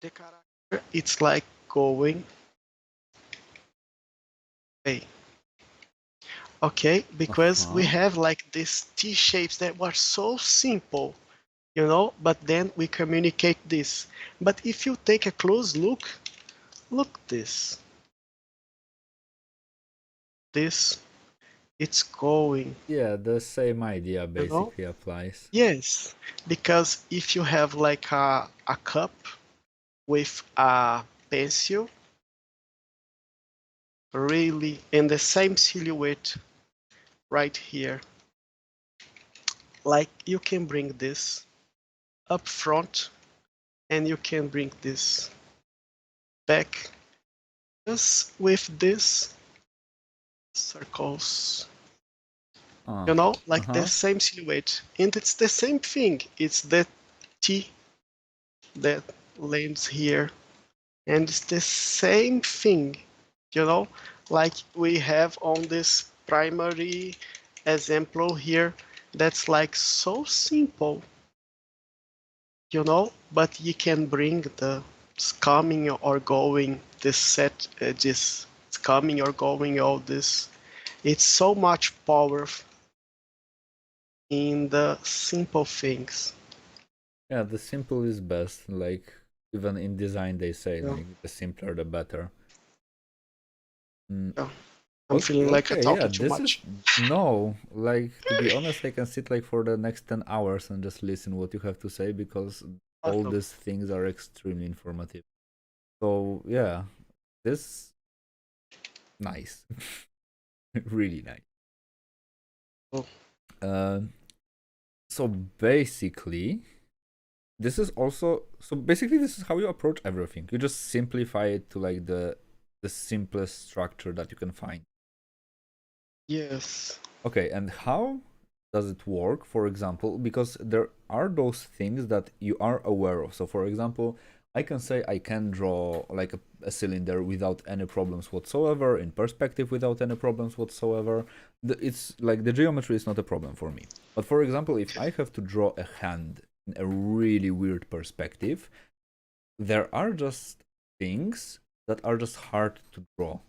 the character, it's like going away. Okay, because we Uh-huh. have like these T shapes that were so simple, you know, but then we communicate this. But if you take a close look, look this. This, it's going, Yeah, the same idea you know? basically applies. Yes, because if you have like a cup with a pencil, really, in the same silhouette right here, like you can bring this up front and you can bring this back just with this circles, Ah. you know, like the Uh-huh. same silhouette. And it's the same thing. It's the T that lands here. And it's the same thing, you know, like we have on this primary example here that's like so simple, you know, but you can bring the coming or going, this set, this coming or going, all this. It's so much power in the simple things. Yeah, the simple is best. Like even in design they say Yeah, like the simpler the better. Mm, yeah. I'm okay, feeling like I'm okay, yeah, talking too this is much. no, like to be honest, I can sit like for the next 10 hours and just listen what you have to say because all Awesome. these things are extremely informative. So yeah, this nice. Really nice. Cool. Uh, so basically, this is how you approach everything. You just simplify it to like the simplest structure that you can find. Yes. Okay, and how does it work? For example, because there are those things that you are aware of. So for example, I can say I can draw like a cylinder without any problems whatsoever, in perspective without any problems whatsoever. It's like the geometry is not a problem for me. But for example, if I have to draw a hand in a really weird perspective, there are just things that are just hard to draw,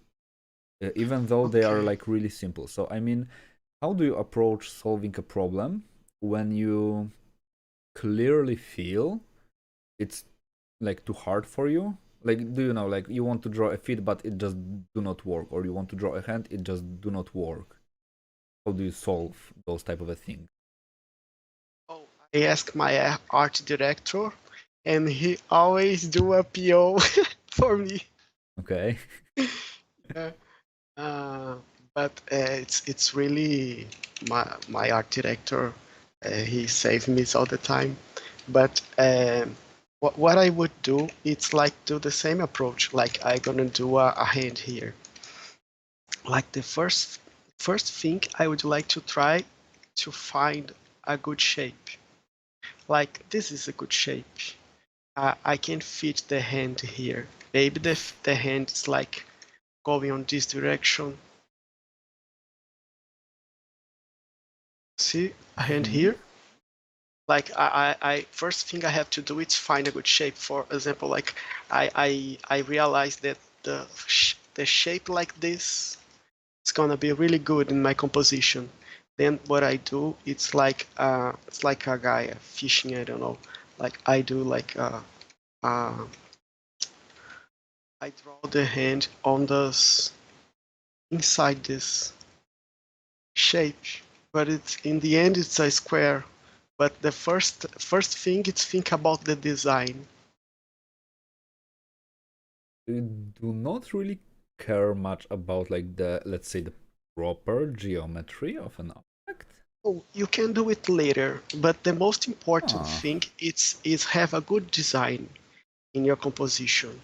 even though they are Okay. like really simple. So I mean, how do you approach solving a problem when you clearly feel it's like too hard for you? Like, do you know, like you want to draw a feet, but it just do not work, or you want to draw a hand, it just do not work. How do you solve those type of a thing? Oh, I ask my art director, and he always do a PO for me. Okay. Yeah. Uh, but it's really my art director. He saves me all the time. But what I would do, it's like do the same approach. Like I gonna do a hand here. Like the first thing I would like to try to find a good shape. Like this is a good shape. I can fit the hand here. Maybe the hand is like going on this direction. See a hand Hmm. here? Like I first thing I have to do is find a good shape. For example, like I realize that the shape like this is gonna be really good in my composition. Then what I do, it's like a guy fishing. I don't know. Like I do like uh, I draw the hand on this inside this shape, but it's in the end it's a square. But the first thing is think about the design. You do not really care much about like the, let's say, the proper geometry of an object. Oh, you can do it later, but the most important Ah. thing is have a good design. in your composition.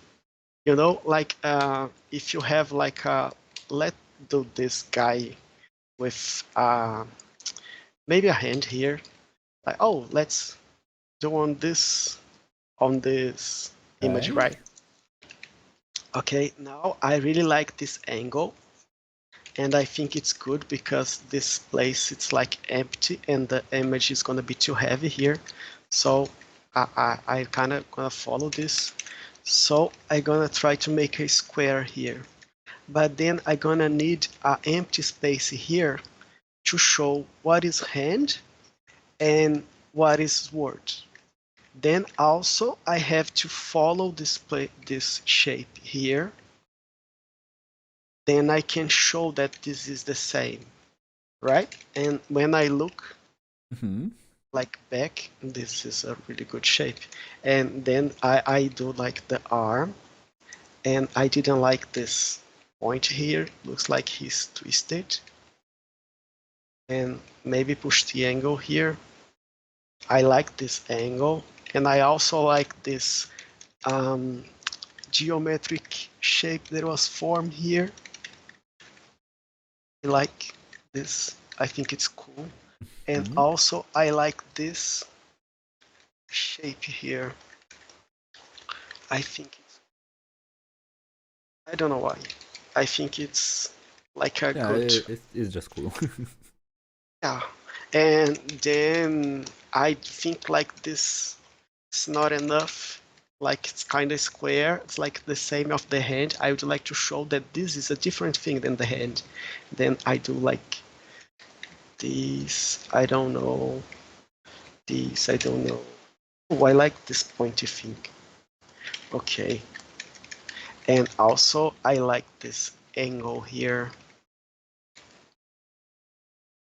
You know, like if you have like let's do this guy with maybe a hand here. Like, oh, let's do on this image, Okay. right? Okay, now I really like this angle, and I think it's good because this place it's like empty and the image is gonna be too heavy here. So I kind of gonna follow this. So I'm gonna try to make a square here. But then I'm gonna need an empty space here to show what is hand and what is word. Then also I have to follow this shape here. Then I can show that this is the same, right? And when I look Mm-hmm. like back, this is a really good shape. And then I do like the arm, and I didn't like this point here. Looks like he's twisted. And maybe push the angle here. I like this angle, and I also like this um, geometric shape that was formed here. I like this. I think it's cool. And Mm-hmm. also I like this shape here. I think it's, I don't know why. I think it's like a Yeah, good, it's just cool. yeah. And then I think like this is not enough. Like it's kind of square. It's like the same of the hand. I would like to show that this is a different thing than the hand. Then I do like this. I don't know. This, I don't know. Oh, I like this pointy thing. Okay. And also I like this angle here.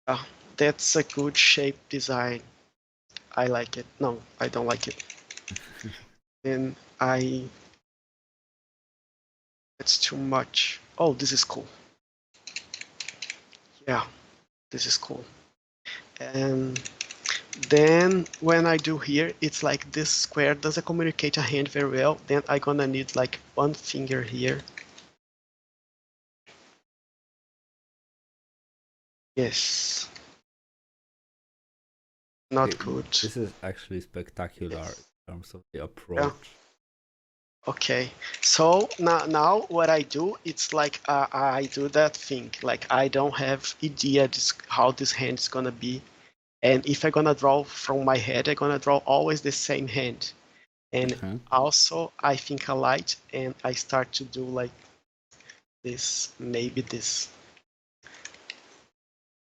Ah, that's a good shape design. I like it. No, I don't like it. And it's too much. Oh, this is cool. Yeah, this is cool. And then when I do here, it's like this square doesn't communicate a hand very well. Then I'm gonna need like one finger here. Yes, not Okay, good. this is actually spectacular Yes. in terms of the Yeah. approach. Okay, so now what I do, it's like I do that thing. Like I don't have idea how this hand is gonna be, and if I'm gonna draw from my head, I'm gonna draw always the same hand. And Uh-huh. also I think a light, and I start to do like this, maybe this.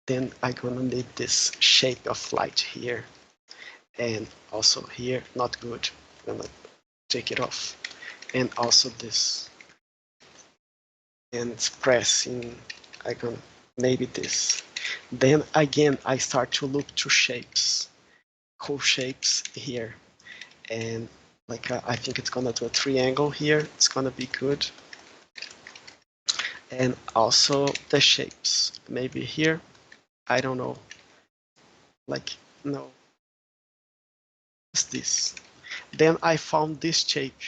Then I'm gonna need this shape of light here, and also here, not good. I'm gonna take it off, and also this. And pressing, I can maybe this. Then again, I start to look to shapes, cool shapes here. And like I think it's gonna do a triangle here. It's gonna be good. And also the shapes, maybe here. I don't know. Like no, it's this. Then I found this shape.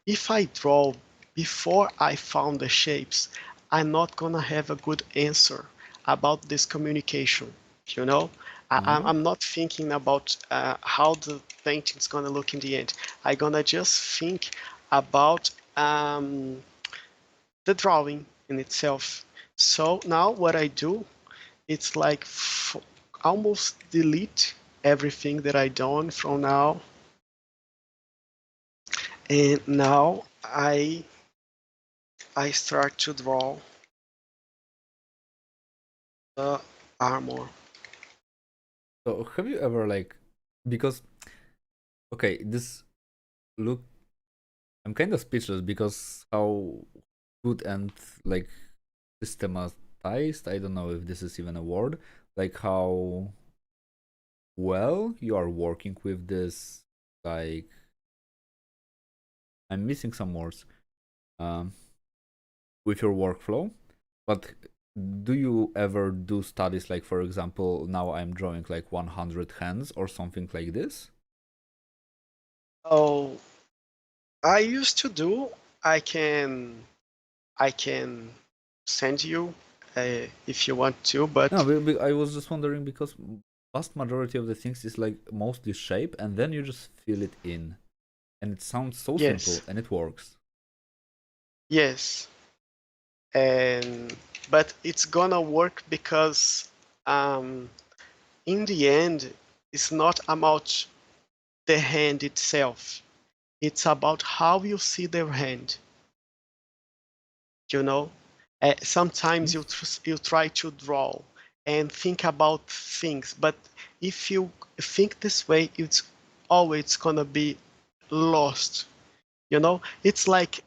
If I draw before I found the shapes, I'm not gonna have a good answer about this communication. You know, Uh-huh. I'm not thinking about how the painting is gonna look in the end. I'm gonna just think about the drawing in itself. So now what I do, it's like almost delete everything that I done from now, and now I start to draw the armor. So have you ever like, because okay, this look, I'm kind of speechless because how good and like systematized, I don't know if this is even a word, like how well you are working with this, like I'm missing some words, um with your workflow. But do you ever do studies, like for example now I'm drawing like 100 hands or something like this? Oh, I used to do. I can I can send you if you want to, No, but I was just wondering because vast majority of the things is like mostly shape, and then you just fill it in, and it sounds so simple, yes, and it works. yes, and but it's gonna work because um, in the end, it's not about the hand itself. It's about how you see the hand. You know, sometimes Hmm? you try to draw and think about things, but if you think this way, it's always gonna be lost. It's like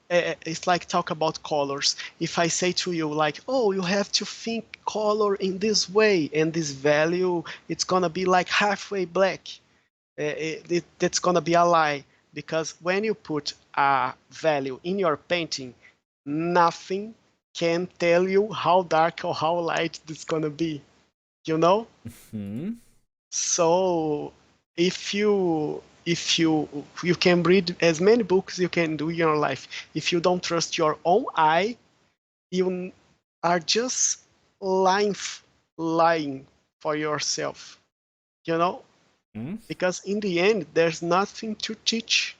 talk about colors. If I say to you like, oh, you have to think color in this way, and this value, it's gonna be like halfway black. That's gonna be a lie, because when you put a value in your painting, nothing can tell you how dark or how light it's gonna be. You know. Hmm? So if you can read as many books you can do in your life, if you don't trust your own eye, you are just lying lying for yourself. You know, Hmm? because in the end there's nothing to teach.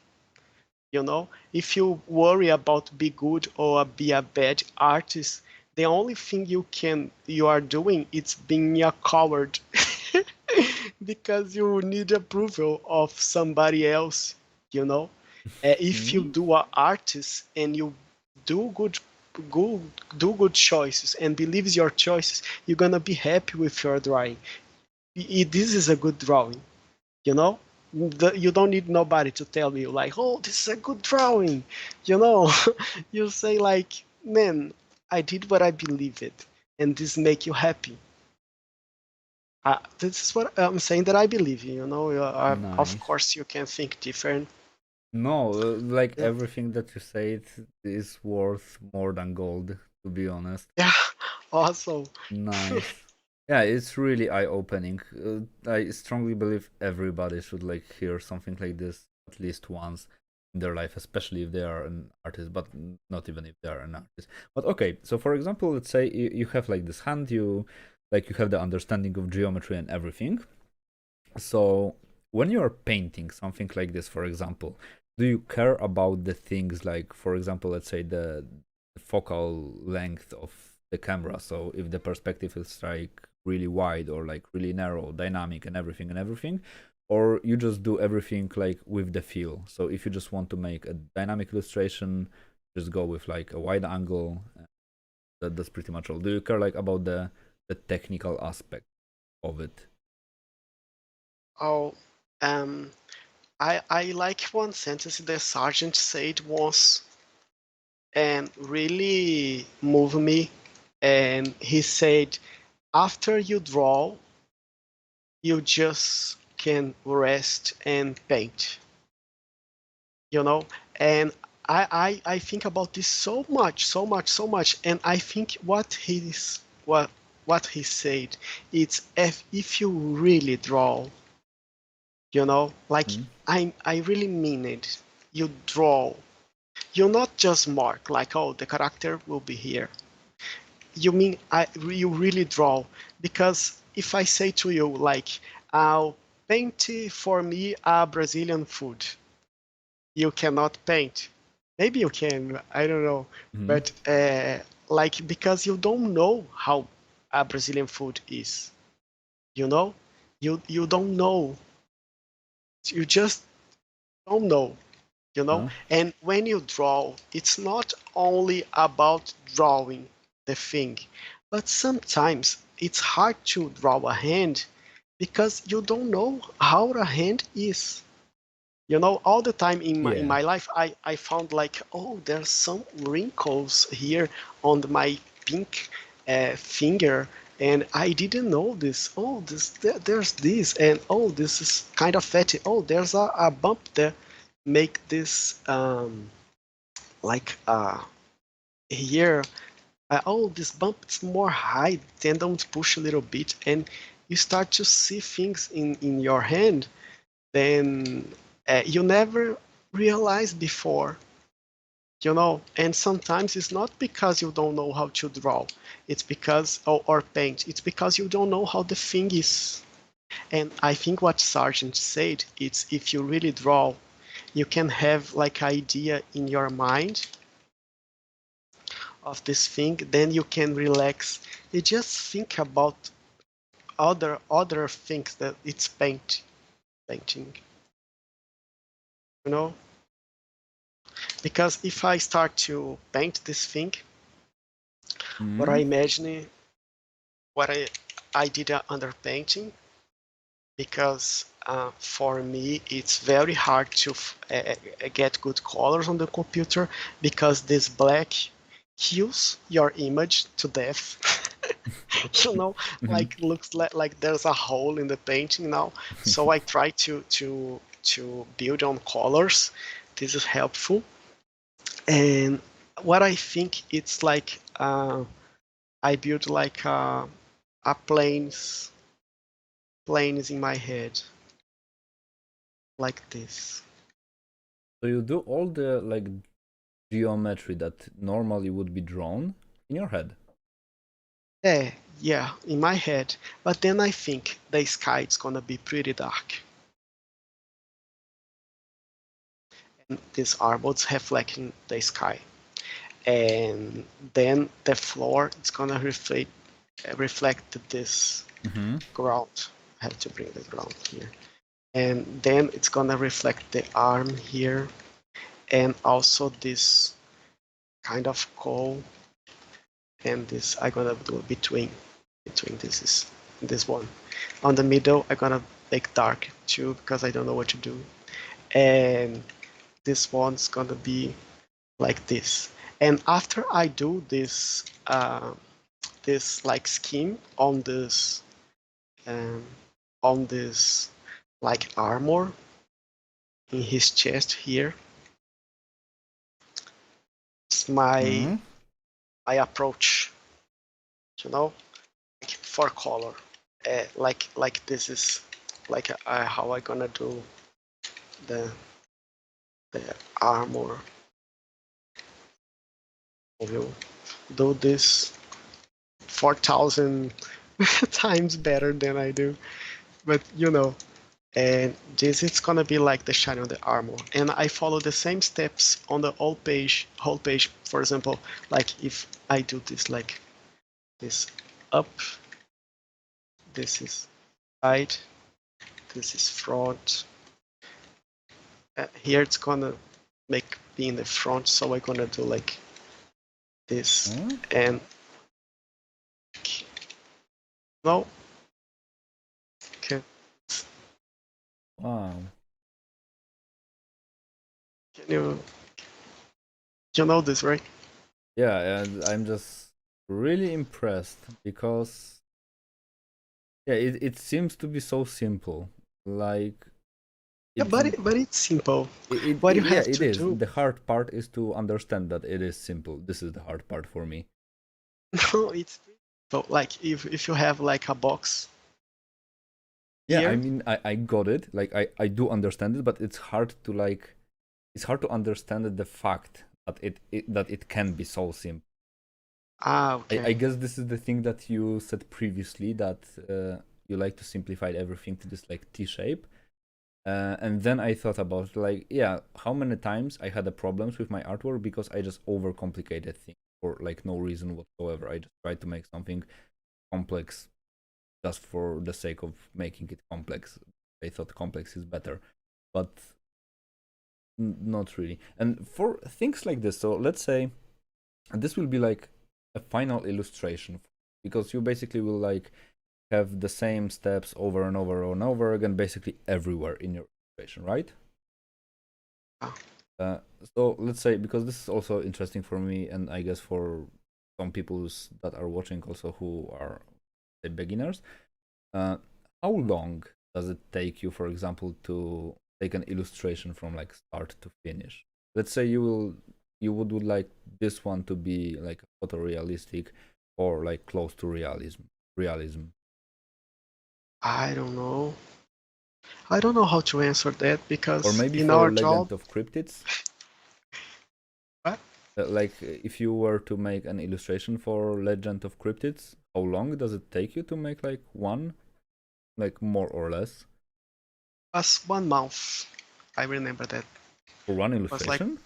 If you worry about be good or be a bad artist, the only thing you are doing is being a coward. Because you need approval of somebody else. you know if you Hmm? do a artist and you do good do good choices and believes your choices, you're gonna be happy with your drawing. This is a good drawing. you know you don't need nobody to tell you like, oh, this is a good drawing. you know you say like, man, I did what I believe it, and this make you happy. This is what I'm saying that I believe in. Of Nice. course you can think different. No, like Yeah. everything that you said is worth more than gold, to be honest. Yeah. Awesome. Nice. Yeah, it's really eye-opening. I strongly believe everybody should like hear something like this at least once in their life, especially if they are an artist, but not even if they are an artist. But okay, so for example, let's say you have like this hand, you have the understanding of geometry and everything. So when you are painting something like this, for example, do you care about the things like, for example, let's say the focal length of the camera? So if the perspective is like really wide or like really narrow, dynamic and everything, or you just do everything like with the feel. So if you just want to make a dynamic illustration, just go with like a wide angle. That's pretty much all. Do you care like about the technical aspect of it? Oh, um, I like one sentence the sergeant said once, and really moved me. And he said, after you draw, you just can rest and paint. you know and I think about this so much, so much, so much, and I think what he said, it's if you really draw, like, Hmm? I really mean it. You draw, you not just mark like, oh, the character will be here. You really draw, because if I say to you like, I'll paint for me a Brazilian food, you cannot paint. Maybe you can, I don't know, Hmm? but like, because you don't know how a Brazilian food is. You know, you don't know. You just don't know. Huh? And when you draw, it's not only about drawing the thing, but sometimes it's hard to draw a hand because you don't know how a hand is. All the time in my in Yeah. my life, I found like, oh, there's some wrinkles here on my pink finger, and I didn't know this. Oh, there's this, and oh, this is kind of fatty. Oh, there's a bump there. Make this like here. Oh, this bump is more high. Tendon to push a little bit, and you start to see things in your hand. Then you never. realize before, and sometimes it's not because you don't know how to draw, it's because, or paint, it's because you don't know how the thing is. And I think what Sargent said, it's if you really draw, you can have like idea in your mind of this thing, then you can relax. You just think about other things that it's painting, you know? Because if I start to paint this thing, what I Mm. imagine, what I did under painting, because for me it's very hard to get good colors on the computer because this black kills your image to death. you know Mhm. like looks like there's a hole in the painting now, so I try to build on colors. This is helpful. And what I think it's like, I build like a planes in my head like this. So you do all the like geometry that normally would be drawn in your head. Yeah, in my head. But then I think the sky is gonna be pretty dark. And these artboards reflecting the sky. And then the floor is gonna reflect this Mm-hmm. ground. I have to bring the ground here. And then it's gonna reflect the arm here, and also this kind of coal, and this I'm gonna do between this one. On the middle, I'm gonna make dark too because I don't know what to do. And this one's gonna be like this. And after I do this like scheme um, on this like armor in his chest here, it's Mm-hmm. my approach, like for color. Like this is like how I gonna do the the armor. Will do this 4,000 times better than I do, but and this is gonna be like the shine on the armor. And I follow the same steps on the whole page. For example, like if I do this like this up, this is side, this is front. Here it's gonna make be in the front, so I'm gonna do like this. Mm-hmm. And no, can Wow. can you know this, right? Yeah, and I'm just really impressed because yeah, it seems to be so simple. Like Yeah, it's but it's simple. What you yeah, have it to is. do. The hard part is to understand that it is simple. This is the hard part for me. No, it's so like if you have like a box Yeah, I here. mean I got it. Like I do understand it, but it's hard to like it's hard to understand the fact that that it can be so simple. I Okay. guess this is the thing that you said previously that you like to simplify everything to this like T shape. And then I thought about like, yeah, how many times I had a problems with my artwork because I just overcomplicated things for like no reason whatsoever. I just tried to make something complex just for the sake of making it complex. I thought complex is better, but not really. And for things like this, so let's say this will be like a final illustration because you basically will like have the same steps over and over and over again, basically everywhere in your illustration, right? Ah, Uh, so let's say because this is also interesting for me, and I guess for some people that are watching also who are say, beginners. Uh, how long does it take you, for example, to take an illustration from like start to finish? Let's say you would like this one to be like photorealistic or like close to realism. Realism. I don't know. I don't know how to answer that Or because maybe in for our Legend job, of Cryptids? what? Like, if you were to make an illustration for Legend of Cryptids, how long does it take you to make like one? Like, more or less? Was 1 month. I remember that. For one Was like illustration?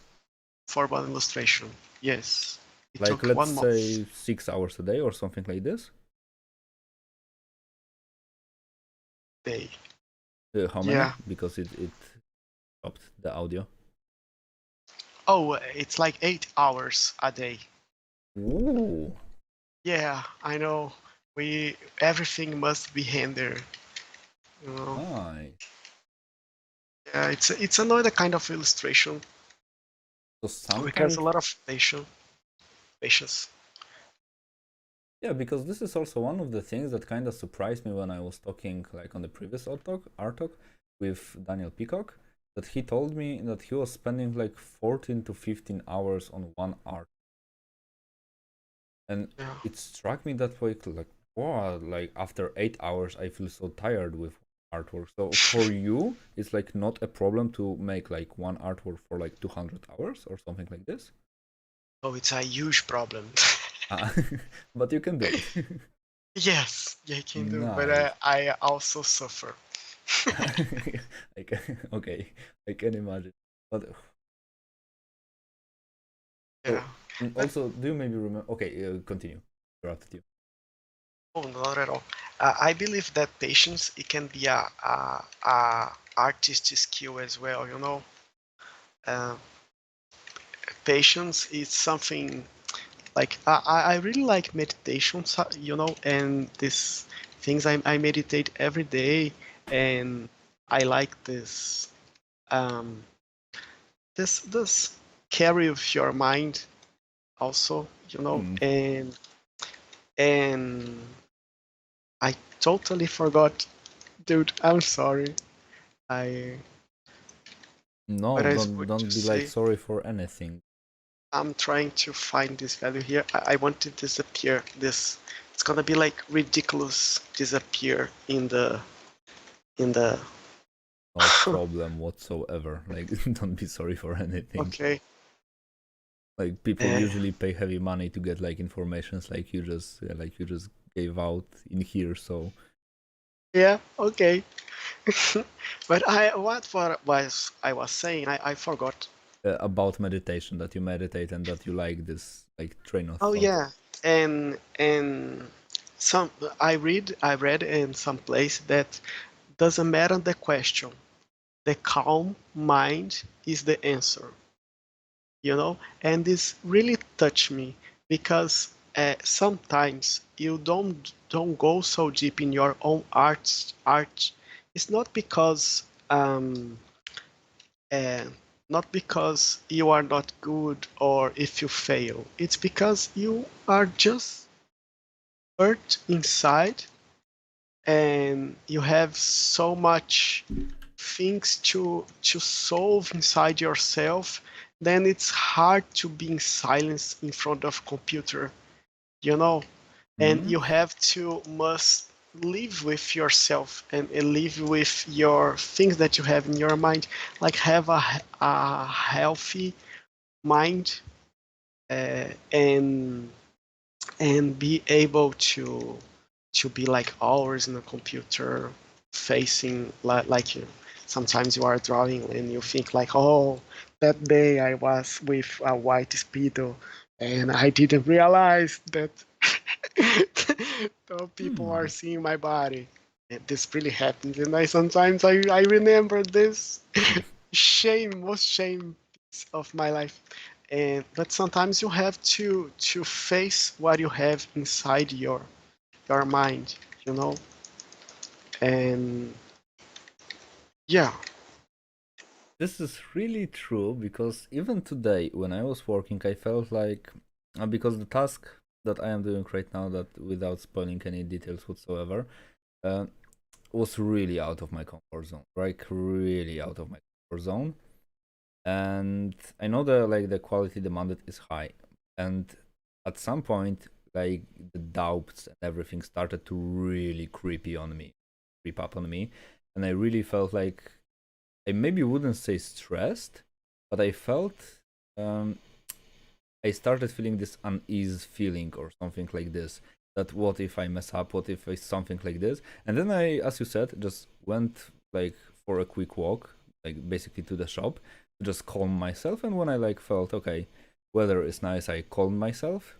for one illustration. Yes, it Like, took let's 1 month. say 6 hours a day or something like this? Day. How many? Yeah. Because it stopped the audio. Oh, it's like 8 hours a day. Ooh. Yeah, I know. Everything must be handled. You know. Nice. Yeah, it's another kind of illustration. So Requires sometimes, a lot of patience. yeah, because this is also one of the things that kind of surprised me when I was talking like on the previous art talk with Daniel Peacock, that he told me that he was spending like 14 to 15 hours on one art. And Yeah. it struck me that way, like, wow, like after 8 hours, I feel so tired with artwork. So for you, it's like not a problem to make like one artwork for like 200 hours or something like this. Oh, it's a huge problem. Ah, but you can do it. Yes, yeah, I can do, but Nice. I also suffer. I can, okay, I can imagine. But Yeah, so, and but also, do you maybe remember? Okay, continue. Interrupted you. oh, not at all. I believe that patience it can be a artist skill as well. You know, uh, patience is something like I really like meditation. You know, and these things I meditate every day, and I like um, this carry of your mind also. You know, Hmm. and I totally forgot, dude. I'm sorry. I what No, I was going don't to be like say. sorry for anything. I'm trying to find this value here. I want to disappear. This it's gonna be like ridiculous disappear in the. No problem whatsoever. Like, don't be sorry for anything. Okay. Like, people Uh, usually pay heavy money to get like informations like you just gave out in here. So yeah. Okay. But I was saying I forgot. about meditation, that you meditate and that you like this like train of Oh thought. yeah, and some I read in some place that doesn't matter the question, the calm mind is the answer, you know, and this really touched me because sometimes you don't go so deep in your own art. It's not because uh, not because you are not good or if you fail, it's because you are just hurt inside and you have so much things to solve inside yourself, then it's hard to be in silence in front of computer, you know, and Hmm. you have to must live with yourself and live with your things that you have in your mind, like have a healthy mind, and be able to be like hours in a computer facing like you sometimes you are drawing and you think like, oh, that day I was with a white speedo and I didn't realize that the people are Hmm. seeing my body, and this really happens, and I remember this most shame of my life, and but sometimes you have to face what you have inside your mind, you know, and yeah. This is really true, because even today when I was working, I felt like because the task that I am doing right now, that without spoiling any details whatsoever, uh, was really out of my comfort zone, like really out of my comfort zone. And I know that like the quality demanded is high, and at some point, like the doubts and everything started to really creep up on me. and I really felt like I maybe wouldn't say stressed, but I felt I started feeling this unease feeling or something like this. That what if I mess up? What if it's something like this? And then I, as you said, just went like for a quick walk, like basically to the shop, to just calm myself. And when I like felt okay, weather is nice, I calmed myself.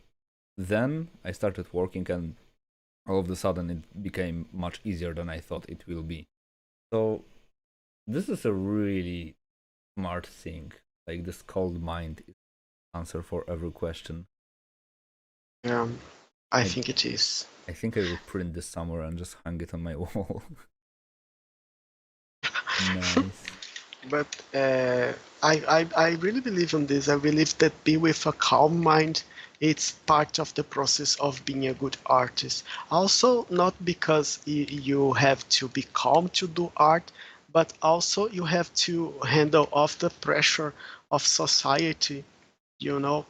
Then I started working, and all of a sudden it became much easier than I thought it will be. So this is a really smart thing. Like this cold mind is the answer for every question. Yeah, I I think it is. I think I will print this somewhere and just hang it on my wall. Nice. But I really believe in this. I believe that be with a calm mind, it's part of the process of being a good artist. Also, not because you have to be calm to do art, but also you have to handle off the pressure of society, you know,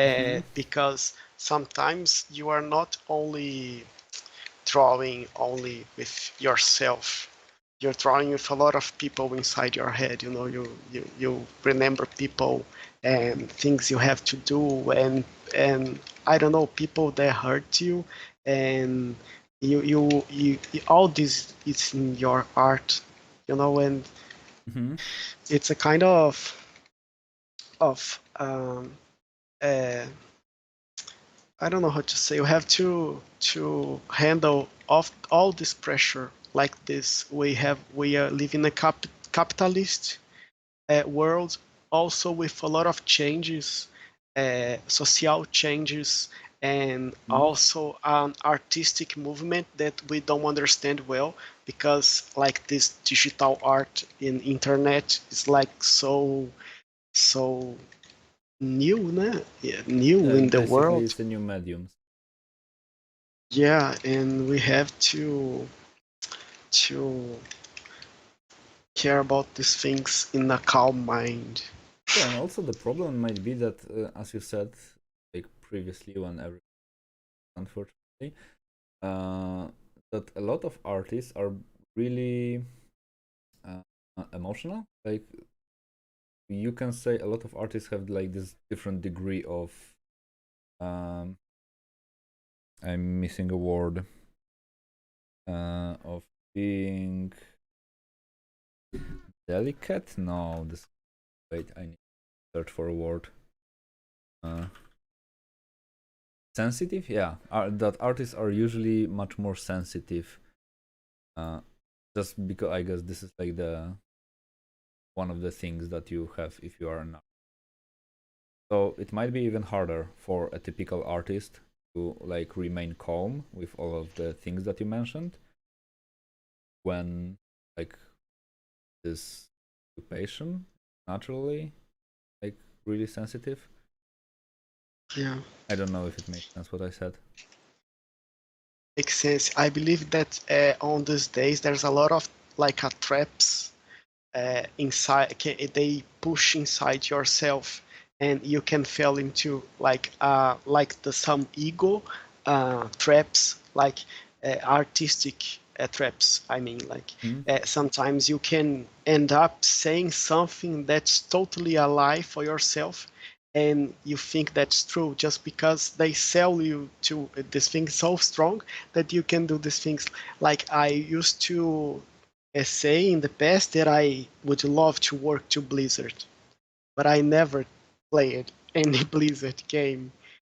Mm-hmm. because sometimes you are not only drawing only with yourself. You're drawing with a lot of people inside your head. You know, you remember people and things you have to do, and I don't know, people that hurt you, and you all this is in your art, you know, and Mm-hmm. it's a kind of uh, I don't know how to say. You have to handle of all this pressure like this. We are living in a capitalist world, also with a lot of changes, social changes, and also an artistic movement that we don't understand well because like this digital art in internet is like so new, né? Yeah, new Yeah, in the basically world. it's a new medium. Yeah, and we have to care about these things in a calm mind. Yeah, and also the problem might be that, as you said, like previously, when every unfortunately, uh, that a lot of artists are really uh, emotional. Like you can say a lot of artists have like this different degree of um, I'm missing a word of being delicate. No, this wait, I need to search for a word. Uh, sensitive, yeah. That artists are usually much more sensitive. Uh, just because I guess this is like the one of the things that you have if you are an artist. So it might be even harder for a typical artist to like remain calm with all of the things that you mentioned when like this occupation naturally like really sensitive. Yeah, I don't know if it makes sense what I said. makes sense. I believe that on these days there's a lot of like traps inside. They push inside yourself, and you can fall into like the some ego traps, like artistic traps. I mean, like Hmm? sometimes you can end up saying something that's totally a lie for yourself, and you think that's true just because they sell you to this thing so strong that you can do these things. Like I used to say in the past that I would love to work to Blizzard, but I never played any Blizzard game,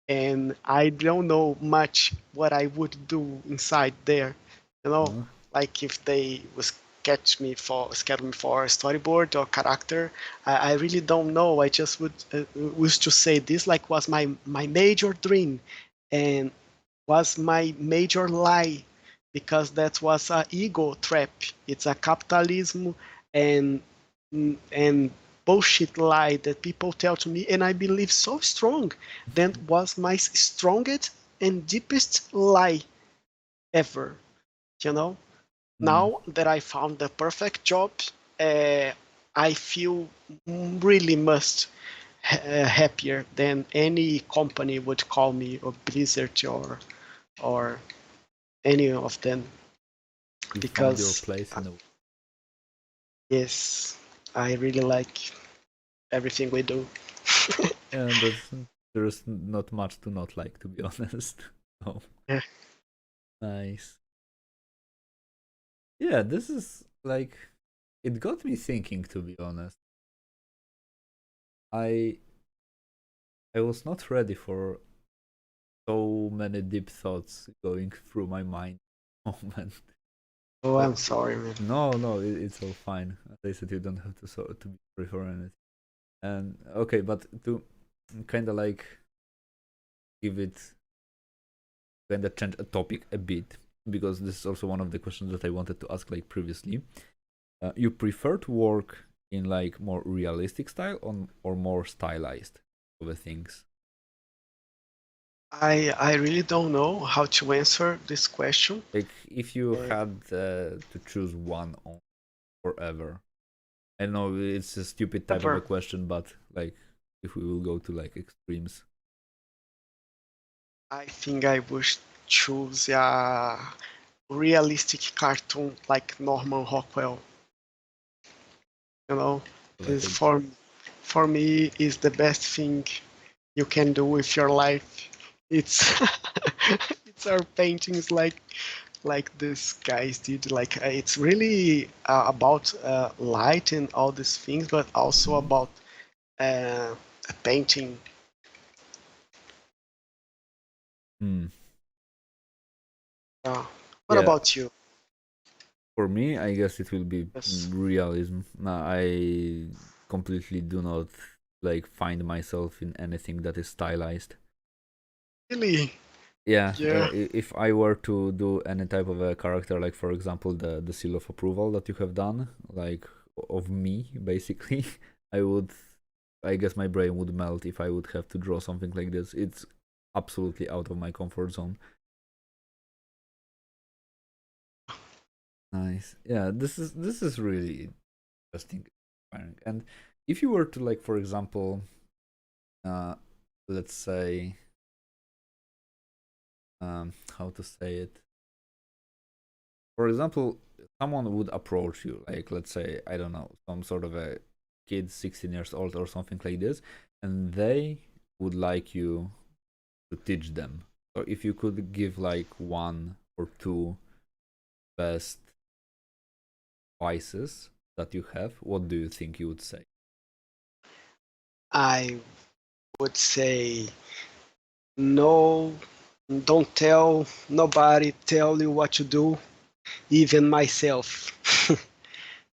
and I don't know much what I would do inside there. You know, Uh, like if they was schedule me for a storyboard or character, I really don't know. I just would used to say this like was my major dream, and was my major lie because that was a ego trap. It's a capitalism and and bullshit lie that people tell to me, and I believe so strong. That was my strongest and deepest lie ever. You know. mm, Now that I found the perfect job, uh, I feel really must happier than any company would call me, or Blizzard, or any of them, you found your because place in the world. Yes, I really like everything we do. Yeah, there's not much to not like, to be honest. Oh, Yeah. nice. Yeah, this is like it got me thinking, to be honest. I I was not ready for so many deep thoughts going through my mind at the moment. Oh, But I'm sorry, man. no, it's all fine. As I said, you don't have to be sorry for anything. And okay, but to kind of like give it kind of change a topic a bit, because this is also one of the questions that I wanted to ask like previously. You prefer to work in like more realistic style or more stylized over things? I really don't know how to answer this question. Like if you Uh, had to choose one on forever. I know it's a stupid type of a Ever, question, but like if we will go to like extremes. I think I would choose a realistic cartoon like Norman Rockwell. You know, Like is a for me is the best thing you can do with your life. It's it's our paintings like this guys did. Like it's really about light and all these things, but also Mhm. about a painting. Hmm. What Yeah, about you? for me, I guess it will be Yes. realism. Nah, I completely do not like find myself in anything that is stylized. Really? Yeah, Yeah. if I were to do any type of a character, like for example the seal of approval that you have done, like of me, basically, I would, I guess my brain would melt if I would have to draw something like this. It's absolutely out of my comfort zone. Nice. Yeah, this is really interesting, inspiring. And if you were to like, for example, uh, let's say, how to say it? For example, someone would approach you, like let's say, I don't know, some sort of a kid 16 years old or something like this, and they would like you to teach them. So if you could give like one or two best vices that you have, what do you think you would say? I would say no, don't tell nobody tell you what to do, even myself.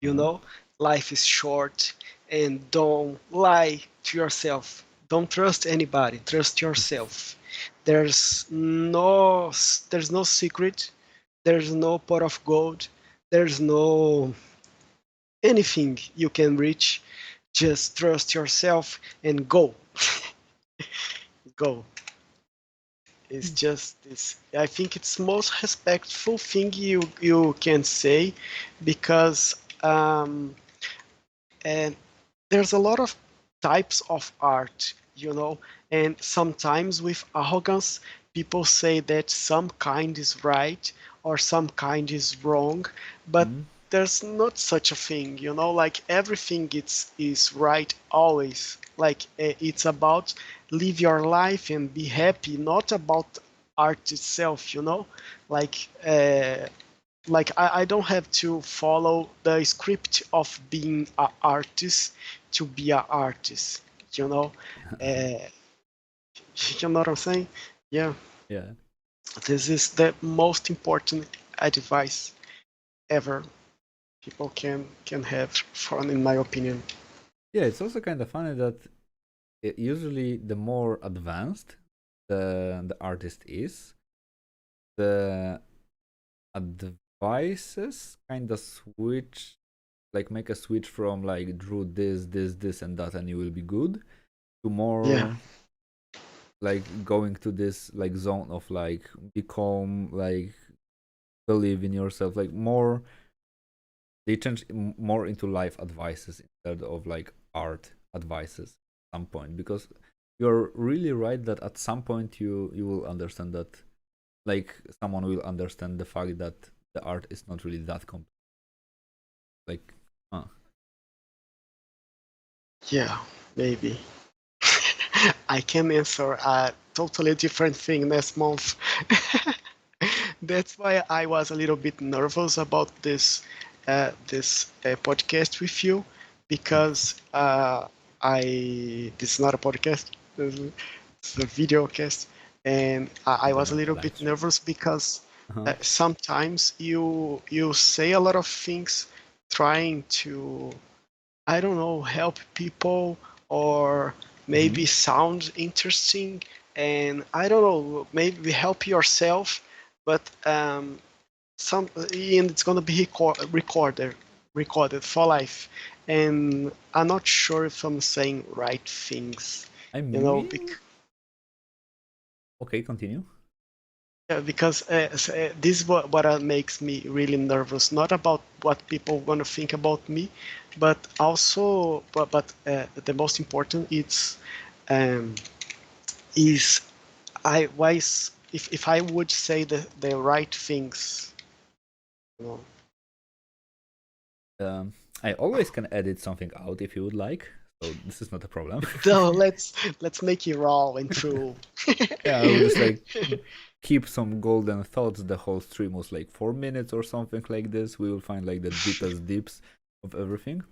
You Uh-huh. know, life is short and don't lie to yourself. Don't trust anybody, trust yourself. There's no secret, there's no pot of gold, there's no anything you can reach. Just trust yourself and go. Go. It's just this. I think it's most respectful thing you can say because and there's a lot of types of art, and sometimes with arrogance, people say that some kind is right or some kind is wrong, but Mm-hmm. there's not such a thing, like everything is right always. Like it's about live your life and be happy, not about art itself, like I don't have to follow the script of being an artist to be an artist, you know. Uh, you know what I'm saying? Yeah, Yeah. this is the most important advice ever people can have, in my opinion. Yeah, it's also kind of funny that usually the more advanced the artist is, the advices kind of switch, like make a switch from like drew this and that and you will be good, to Yeah, more like going to this like zone of like become like believe in yourself, like more they change more into life advices instead of like art advices at some point, because you're really right that at some point you will understand that, like someone will understand the fact that the art is not really that complex, like Huh. Yeah, maybe. I can answer a totally different thing next month. That's why I was a little bit nervous about this podcast with you, because this is not a podcast, it's a video cast, and I was a little Live bit stream. nervous because Uh-huh. sometimes you say a lot of things trying to, I don't know, help people or Mm-hmm. maybe sound interesting, and I don't know, maybe help yourself, but and it's gonna be recorded for life, and I'm not sure if I'm saying right things, I you know, mean, okay, continue. because this is what makes me really nervous. Not about what people want to think about me, but also, but the most important um, is I wise if I would say the right things, you know. Um, I always can edit something out if you would like, so this is not a problem. So let's make it raw and true. Yeah, I will just like keep some golden thoughts. The whole stream was like 4 minutes or something like this. We will find like the deepest deeps of everything.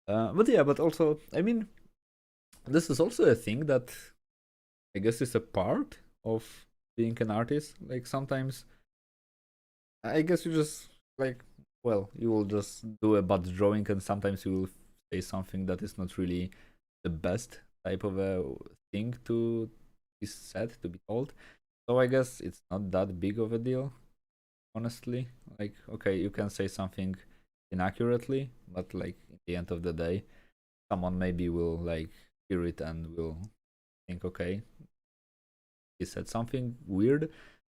But yeah, but also, I mean, this is also a thing that I guess is a part of being an artist. Like sometimes, I guess you just like, well, you will just do a bad drawing, and sometimes you will say something that is not really the best type of a thing to be said, to be told. So I guess it's not that big of a deal, honestly. Like, okay, you can say something inaccurately, but like at the end of the day, someone maybe will like hear it and will think, okay, he said something weird,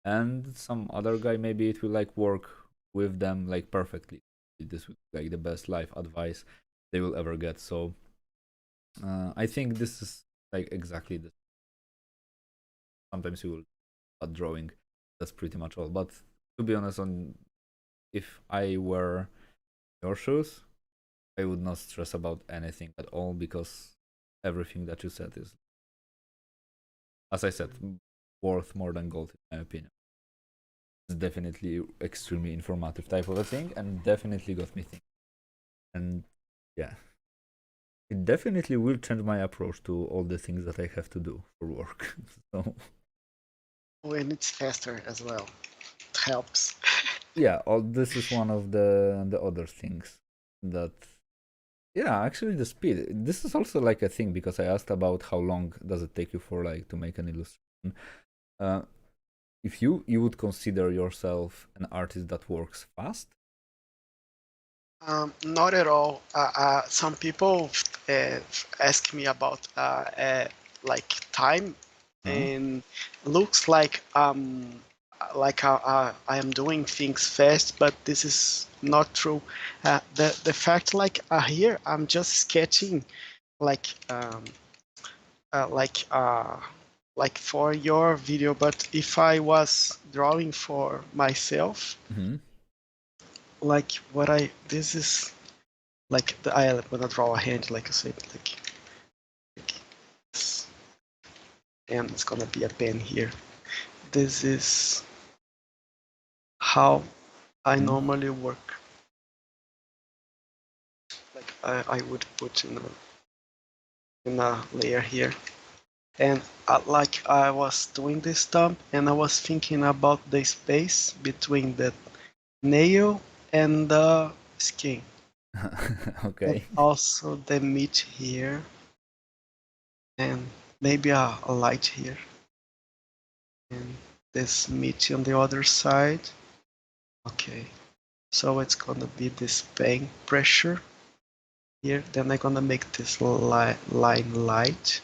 and some other guy maybe it will like work with them like perfectly. This will be like the best life advice they will ever get. So I think this is like exactly the. Sometimes you will start drawing. That's pretty much all. But to be honest, on if I were your shoes, I would not stress about anything at all because everything that you said is, as I said, worth more than gold in my opinion. It's definitely extremely informative type of a thing, and definitely got me thinking. And yeah, it definitely will change my approach to all the things that I have to do for work. So When it's faster as well, it helps. yeah, all this is one of the other things that, yeah, actually the speed. This is also like a thing because I asked about how long does it take you for like to make an illustration. Uh, if you would consider yourself an artist that works fast. Not at all. Some people ask me about like time, Huh? and looks like I am doing things fast, but this is not true. The fact here I'm just sketching like um, uh, like uh, like for your video, but if I was drawing for myself, Mm-hmm. like what I this is like I'm gonna draw a hand like I said, like this, and it's gonna be a pen here. This is how I Mm-hmm. normally work. Like I would put in a layer here, and like I was doing this stump, and I was thinking about the space between the nail and the skin, and Okay. also the meat here, and maybe a light here, and this meat on the other side. Okay, so it's gonna be this bang pressure here. Then I'm gonna make this line light,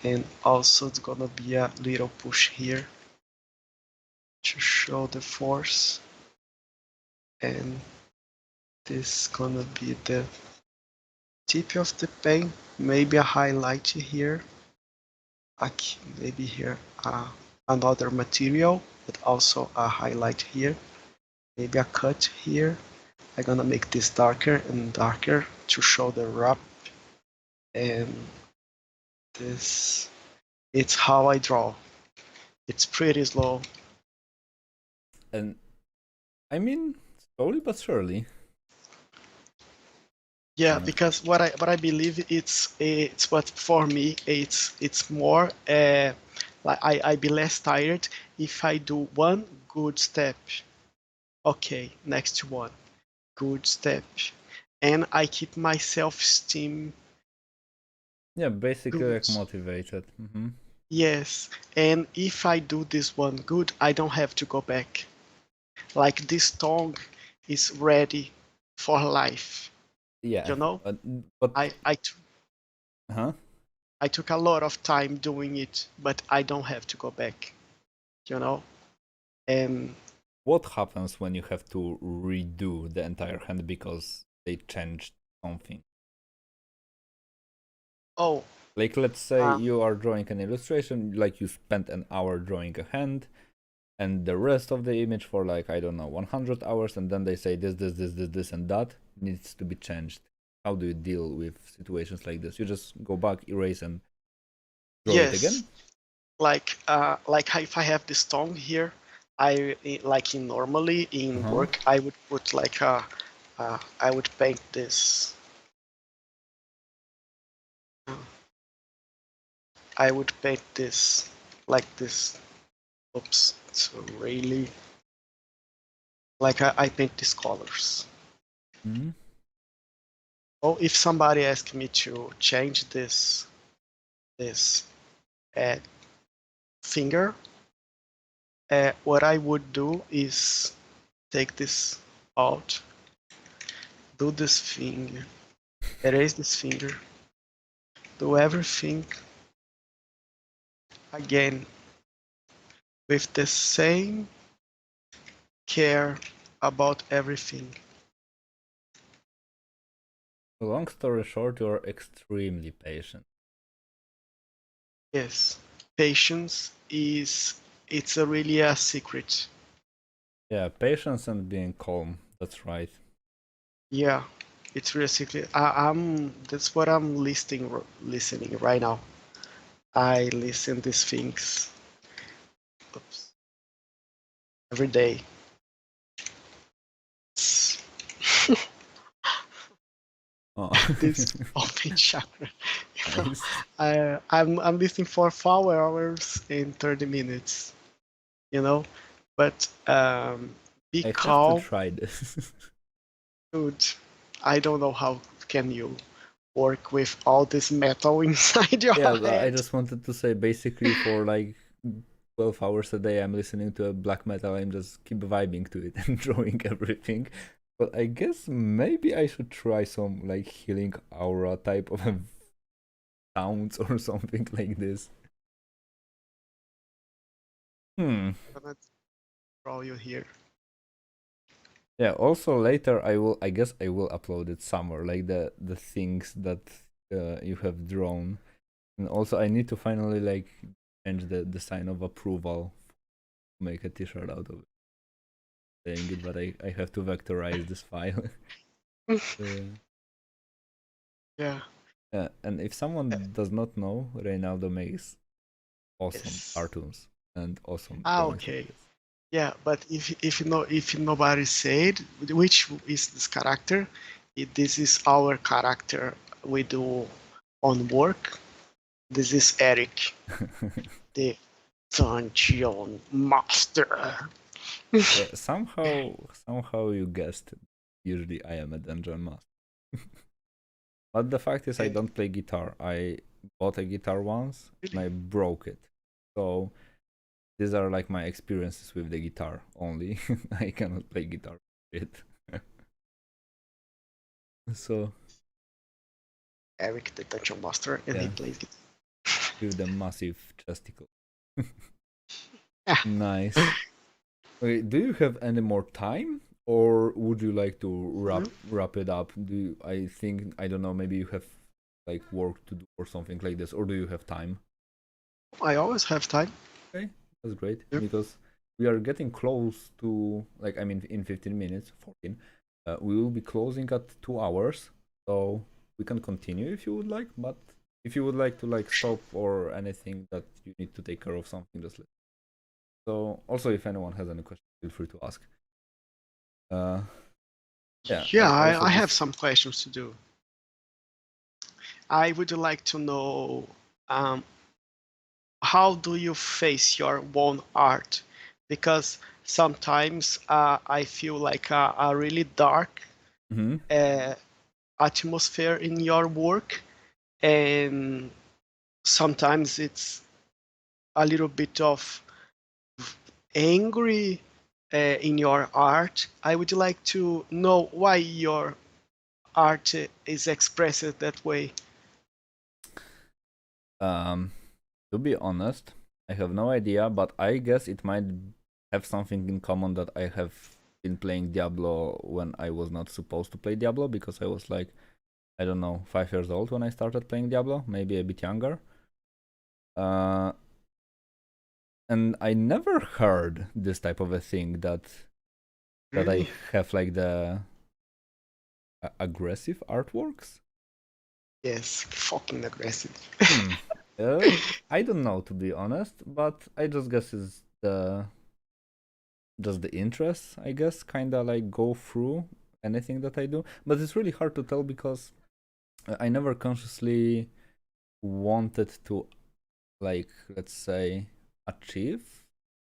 and also it's gonna be a little push here to show the force, and this is gonna be the tip of the pen. Maybe a highlight here, maybe here another material, but also a highlight here. Maybe a cut here, I'm gonna make this darker and darker to show the wrap. And this, it's how I draw. It's pretty slow. And I mean, slowly but surely. Yeah, because what I believe it's what for me it's more like I be less tired if I do one good step. Okay, next one, good step, and I keep my self-esteem Yeah, basically good. like motivated. Yes, and if I do this one good, I don't have to go back. Like this tongue is ready for life. Yeah, You know, but I I t- huh? I took a lot of time doing it, but I don't have to go back. You know, and What happens when you have to redo the entire hand because they changed something? oh, Like, let's say uh, you are drawing an illustration, like you spent an hour drawing a hand, and the rest of the image for like, I don't know, 100 hours, and then they say this, and that needs to be changed. How do you deal with situations like this? You just go back, erase, and draw it yes, again? like if I have this tongue here, like in normally in Uh-huh. work I would put like I would paint this. I would paint this like this. Oops, it's really like I paint these colors. Mm-hmm. Oh, if somebody asked me to change this uh, finger, what I would do is take this out, do this finger, erase this finger, do everything again with the same care about everything. Long story short, you're extremely patient. Yes, patience is it's a really a secret. Yeah, patience and being calm. That's right. Yeah, it's really a secret. I'm that's what I'm listening right now. I listen these things oops, every day. Oh, This open chakra. nice. I'm listening for 4 hours and 30 minutes, you know, but be I have to calm, try this. dude. I don't know how can you work with all this metal inside your Yeah, but I head. just wanted to say basically for like 12 hours a day I'm listening to a black metal, I'm just keep vibing to it and drawing everything. But I guess maybe I should try some like healing aura type of sounds or something like this. Hmm. I'm gonna draw you here. Yeah, also later I guess I will upload it somewhere, like the things that you have drawn. And also I need to finally like change the sign of approval to make a t-shirt out of it. Saying it, but I have to vectorize this file. uh, Yeah. and if someone does not know, Reinaldo makes awesome Yes. cartoons and awesome Ah, drawings like okay. this. Yeah, but if you know if nobody said which is this character, this is our character we do on work. This is Eric, the dungeon master. Yeah, somehow you guessed it. Usually I am a dungeon master. But the fact is I Okay, don't play guitar. I bought a guitar once and really? I broke it. So these are like my experiences with the guitar only. I cannot play guitar with it. So Eric, the dungeon master, and he yeah, plays guitar. with the massive chesticle. Yeah. Nice. Okay, do you have any more time, or would you like to Mhm. wrap it up? I think I don't know. Maybe you have like work to do or something like this, or do you have time? I always have time. Okay, that's great Yeah. because we are getting close to like I mean in 15 minutes, 14. We will be closing at 2 hours, so we can continue if you would like. But if you would like to like stop or anything that you need to take care of something, just let. So also, if anyone has any questions, feel free to ask. Yeah. Yeah, Also I have this. some questions to do. I would like to know how do you face your own art? Because sometimes I feel like a really dark Mm-hmm. atmosphere in your work, and sometimes it's a little bit of angry in your art. I would like to know why your art is expressed that way. To be honest, I have no idea, but I guess it might have something in common that I have been playing Diablo when I was not supposed to play Diablo because I was like, I don't know, 5 years old when I started playing Diablo, maybe a bit younger. And I never heard this type of a thing that Really? I have like the aggressive artworks. Yes, fucking aggressive. Hmm. I don't know to be honest, but I just guess it's the interest, I guess, kinda like go through anything that I do. But it's really hard to tell because I never consciously wanted to, like, let's say, achieve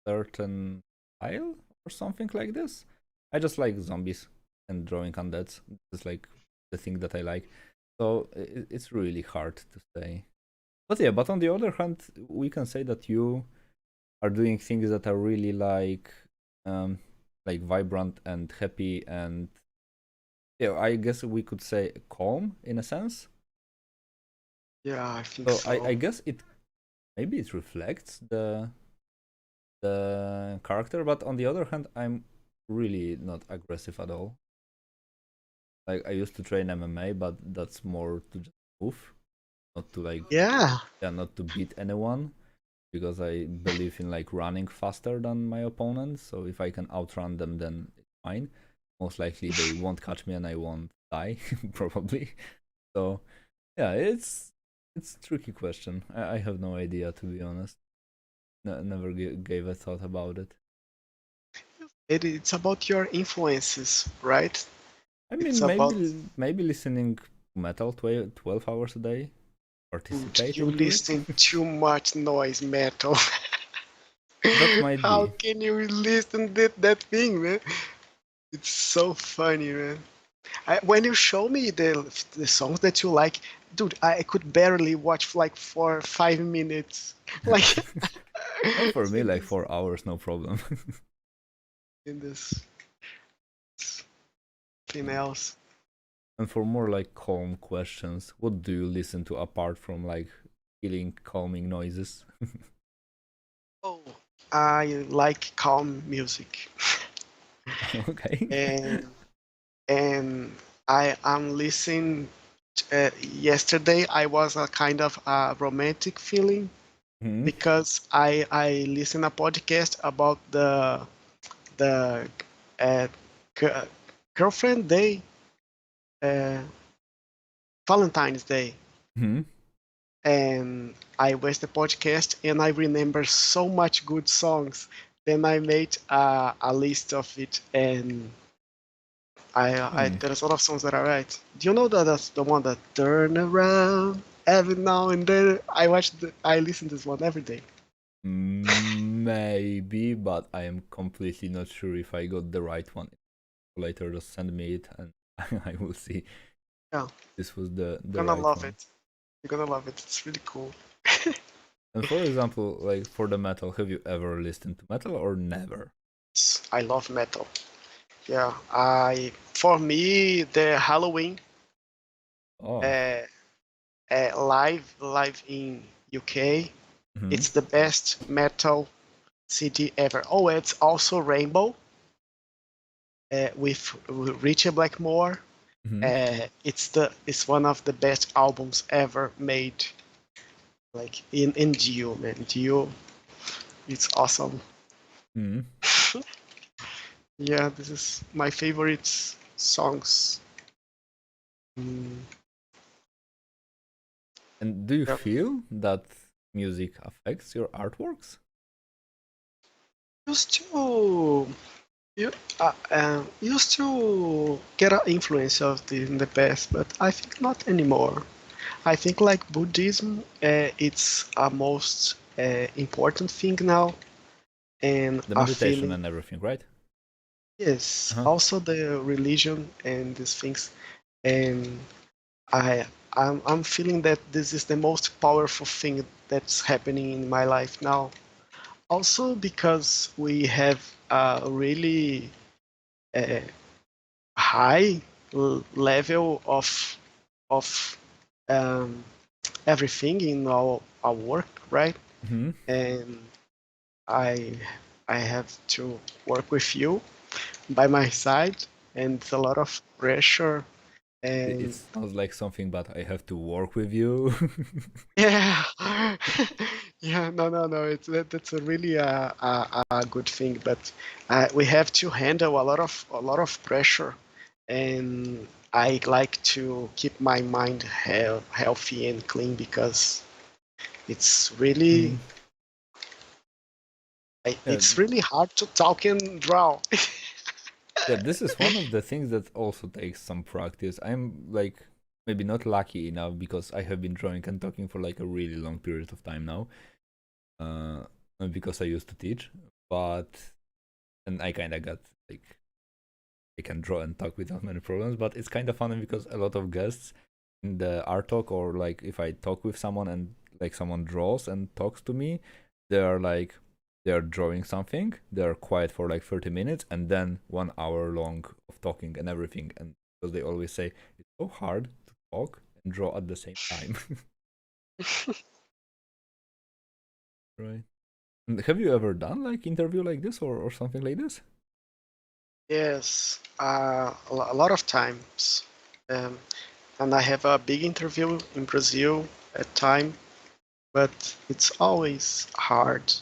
certain style or something like this. I just like zombies and drawing undeads. It's like the thing that I like. So it's really hard to say. But yeah, but on the other hand, we can say that you are doing things that are really um like vibrant and happy and yeah, I guess we could say calm in a sense. Yeah, I think So I so. guess it maybe it reflects the character, but on the other hand, I'm really not aggressive at all. Like I used to train MMA, but that's more to just move, not to like Yeah, yeah, not to beat anyone because I believe in like running faster than my opponents. So if I can outrun them, then it's fine. Most likely they won't catch me and I won't die, probably. So yeah, it's a tricky question. I have no idea to be honest. Never gave a thought about it. it's about your influences, right? I It's mean, about maybe listening to metal 12 hours a day, you participating to it. listening too much noise metal. That might How be. can you listen to that thing, man? It's so funny, man. When you show me the songs that you like, dude, I could barely watch like for 5 minutes. Like Oh, for me, in like this 4 hours, no problem. in this thing else. And for more like calm questions, what do you listen to apart from like healing, calming noises? Oh, I like calm music, Okay. and and I am listening. Yesterday, I was a kind of a romantic feeling Hmm. because I listened a podcast about the uh, g- girlfriend day, uh, Valentine's Day, Hmm. and I watched the podcast and I remember so much good songs. Then I made a list of it, and I Hmm. there's a lot of songs that I write. Do you know that that's the one that turn around every now and then? I listen to this one every day. Maybe, but I am completely not sure if I got the right one. Later, just send me it and I will see Yeah, this was the you're gonna right love one. it. You're gonna love it. It's really cool. And for example, like for the metal, have you ever listened to metal or never? I love metal. Yeah, I for me the Halloween Oh. uh, live in UK. Hmm. It's the best metal CD ever. Oh, it's also Rainbow with Richard Blackmore. Hmm. It's one of the best albums ever made. Like in Dio, man. Dio, it's awesome. Hmm. Yeah, this is my favorite. songs. Mm, And do you yeah. feel that music affects your artworks? Used to you used to get an influence of the in the past, but I think not anymore. I think like Buddhism, it's a most important thing now, and The a meditation feeling. and everything, right? Yes, Uh-huh. also the religion and these things, and I I'm feeling that this is the most powerful thing that's happening in my life now. Also because we have a really uh, high level of um, everything in our work, right? Hmm. And I I have to work with you by my side, and it's a lot of pressure. It And sounds like something, but I have to work with you. yeah, yeah, no, that's a really a good thing, but we have to handle a lot of pressure, and I like to keep my mind healthy and clean because it's really Mm. Yeah, it's really hard to talk and draw. yeah, this is one of the things that also takes some practice. I'm like maybe not lucky enough because I have been drawing and talking for like a really long period of time now. Uh, because I used to teach, but and I kind of got like I can draw and talk without many problems. But it's kind of funny because a lot of guests in the art talk or like if I talk with someone and like someone draws and talks to me, they are like they're drawing something, they're quiet for like 30 minutes and then 1 hour long of talking and everything. And because they always say it's so hard to talk and draw at the same time. Right. And have you ever done like interview like this or something like this? Yes, a lot of times. Um, and I have a big interview in Brazil at time, but it's always hard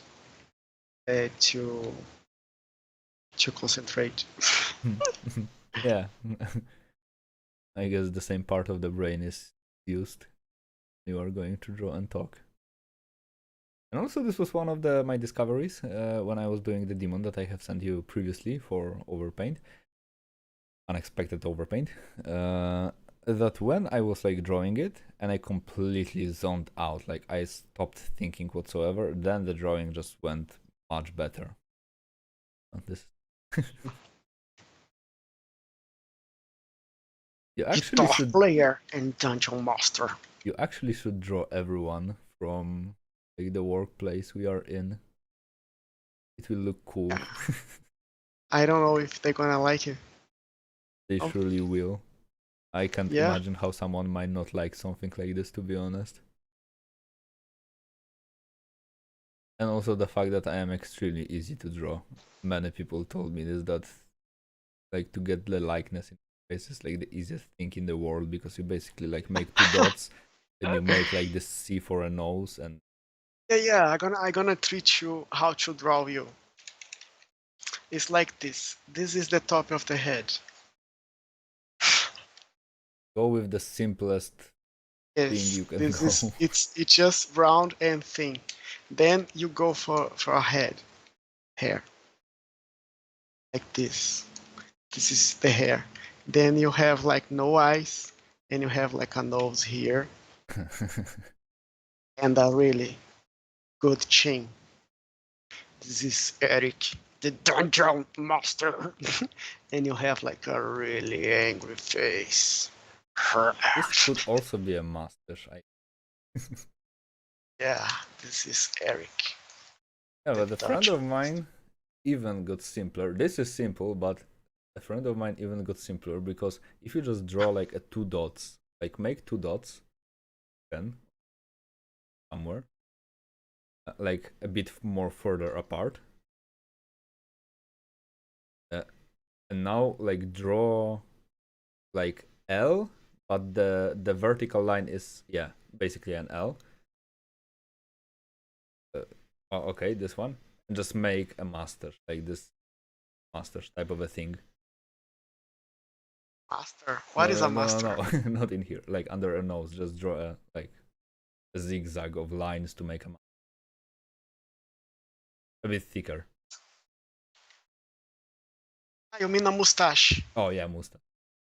to concentrate. Yeah. I guess the same part of the brain is used. You are going to draw and talk. And also, this was one of my discoveries when I was doing the demon that I have sent you previously for overpaint, unexpected overpaint. That when I was like drawing it and I completely zoned out, like I stopped thinking whatsoever, then the drawing just went much better. This you actually Star should player and dungeon master. draw everyone from like the workplace we are in. It will look cool. I don't know if they're gonna like it. They Oh, surely will. I can't yeah. imagine how someone might not like something like this, to be honest. And also the fact that I am extremely easy to draw. Many people told me this that like to get the likeness in face is like the easiest thing in the world because you basically like make two dots, then you make like this C for a nose, and Yeah. I'm gonna teach you how to draw you. It's like this. This is the top of the head. go with the simplest thing Yes, you can this is go. it's just round and thin. Then you go for a head, hair, like this. This is the hair. Then you have like no eyes, and you have like a nose here, and a really good chin. This is Eric, the dungeon master, and you have like a really angry face. This could also be a master. Yeah, this is Eric, Yeah, the but a friend dungeon of master. mine even got simpler. This is simple, but a friend of mine even got simpler because if you just draw like a two dots, like make two dots, then somewhere, like a bit more further apart, uh, and now like draw like L, but the vertical line is yeah basically an L. Uh, oh, okay, this one, and just make a master like this master type of a thing. Master. What is a master? No, not in here. Like under a nose, just draw a like a zigzag of lines to make a bit thicker. Ah, you mean a mustache? Oh yeah, mustache.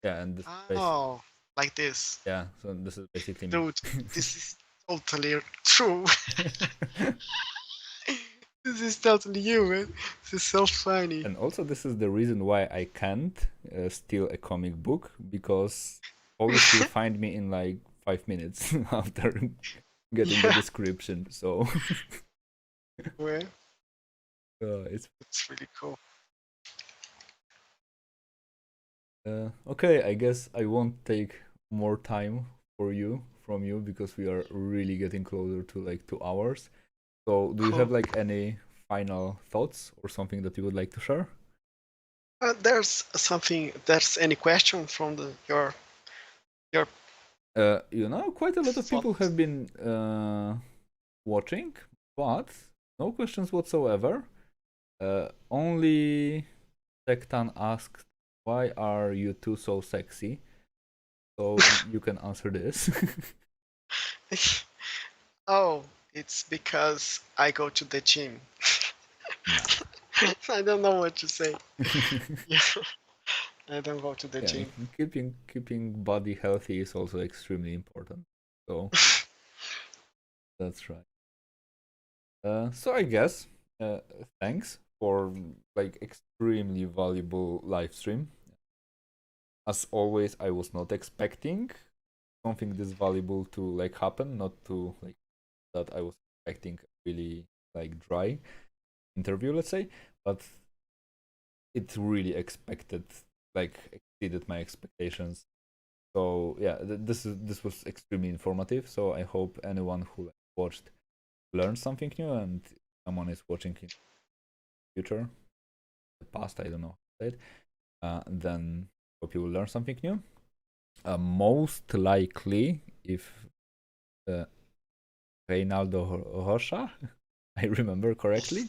Yeah, and this Oh, like this. yeah. So this is basically me. Dude, this is totally true. This is totally you, man. This is so funny. And also, this is the reason why I can't steal a comic book, because Polish will find me in like 5 minutes after getting the description. So Well, it's really cool. okay. I guess I won't take more time from you because we are really getting closer to like 2 hours. So, do you have like any final thoughts or something that you would like to share? There's something. There's any question from your Quite a lot of people have been watching, but no questions whatsoever. Only Sektan asked, "Why are you two so sexy?" So you can answer this. Oh, it's because I go to the gym. Nice. I don't know what to say. Yeah. I don't go to the Yeah, gym. keeping body healthy is also extremely important. So that's right. So I guess thanks for like extremely valuable live stream. As always, I was not expecting something this valuable to like happen, not to like that I was expecting really like dry interview, let's say, but it really exceeded my expectations. So yeah, this was extremely informative. So I hope anyone who watched learned something new, and someone is watching in the future, the past, I don't know, right? Then hope you will learn something new. Most likely, if Reinaldo Rocha, I remember correctly.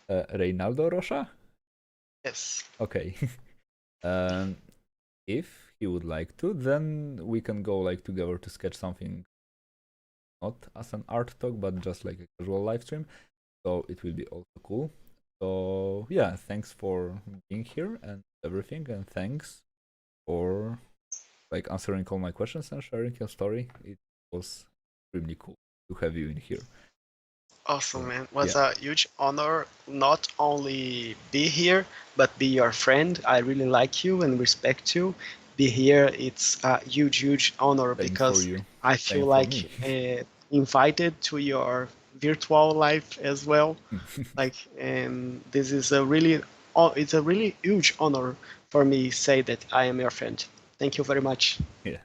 Reinaldo Rocha? Yes. Okay. If he would like to, then we can go like together to sketch something, not as an art talk, but just like a casual live stream. So it will be also cool. So yeah, thanks for being here and everything, and thanks for like answering all my questions and sharing your story. It was really cool to have you in here. Awesome, man. It was a huge honor not only be here, but be your friend. I really like you and respect you. Be here, it's a huge, huge honor because I feel like invited to your virtual life as well. Like, and this is it's a really huge honor for me say that I am your friend. Thank you very much. Yeah,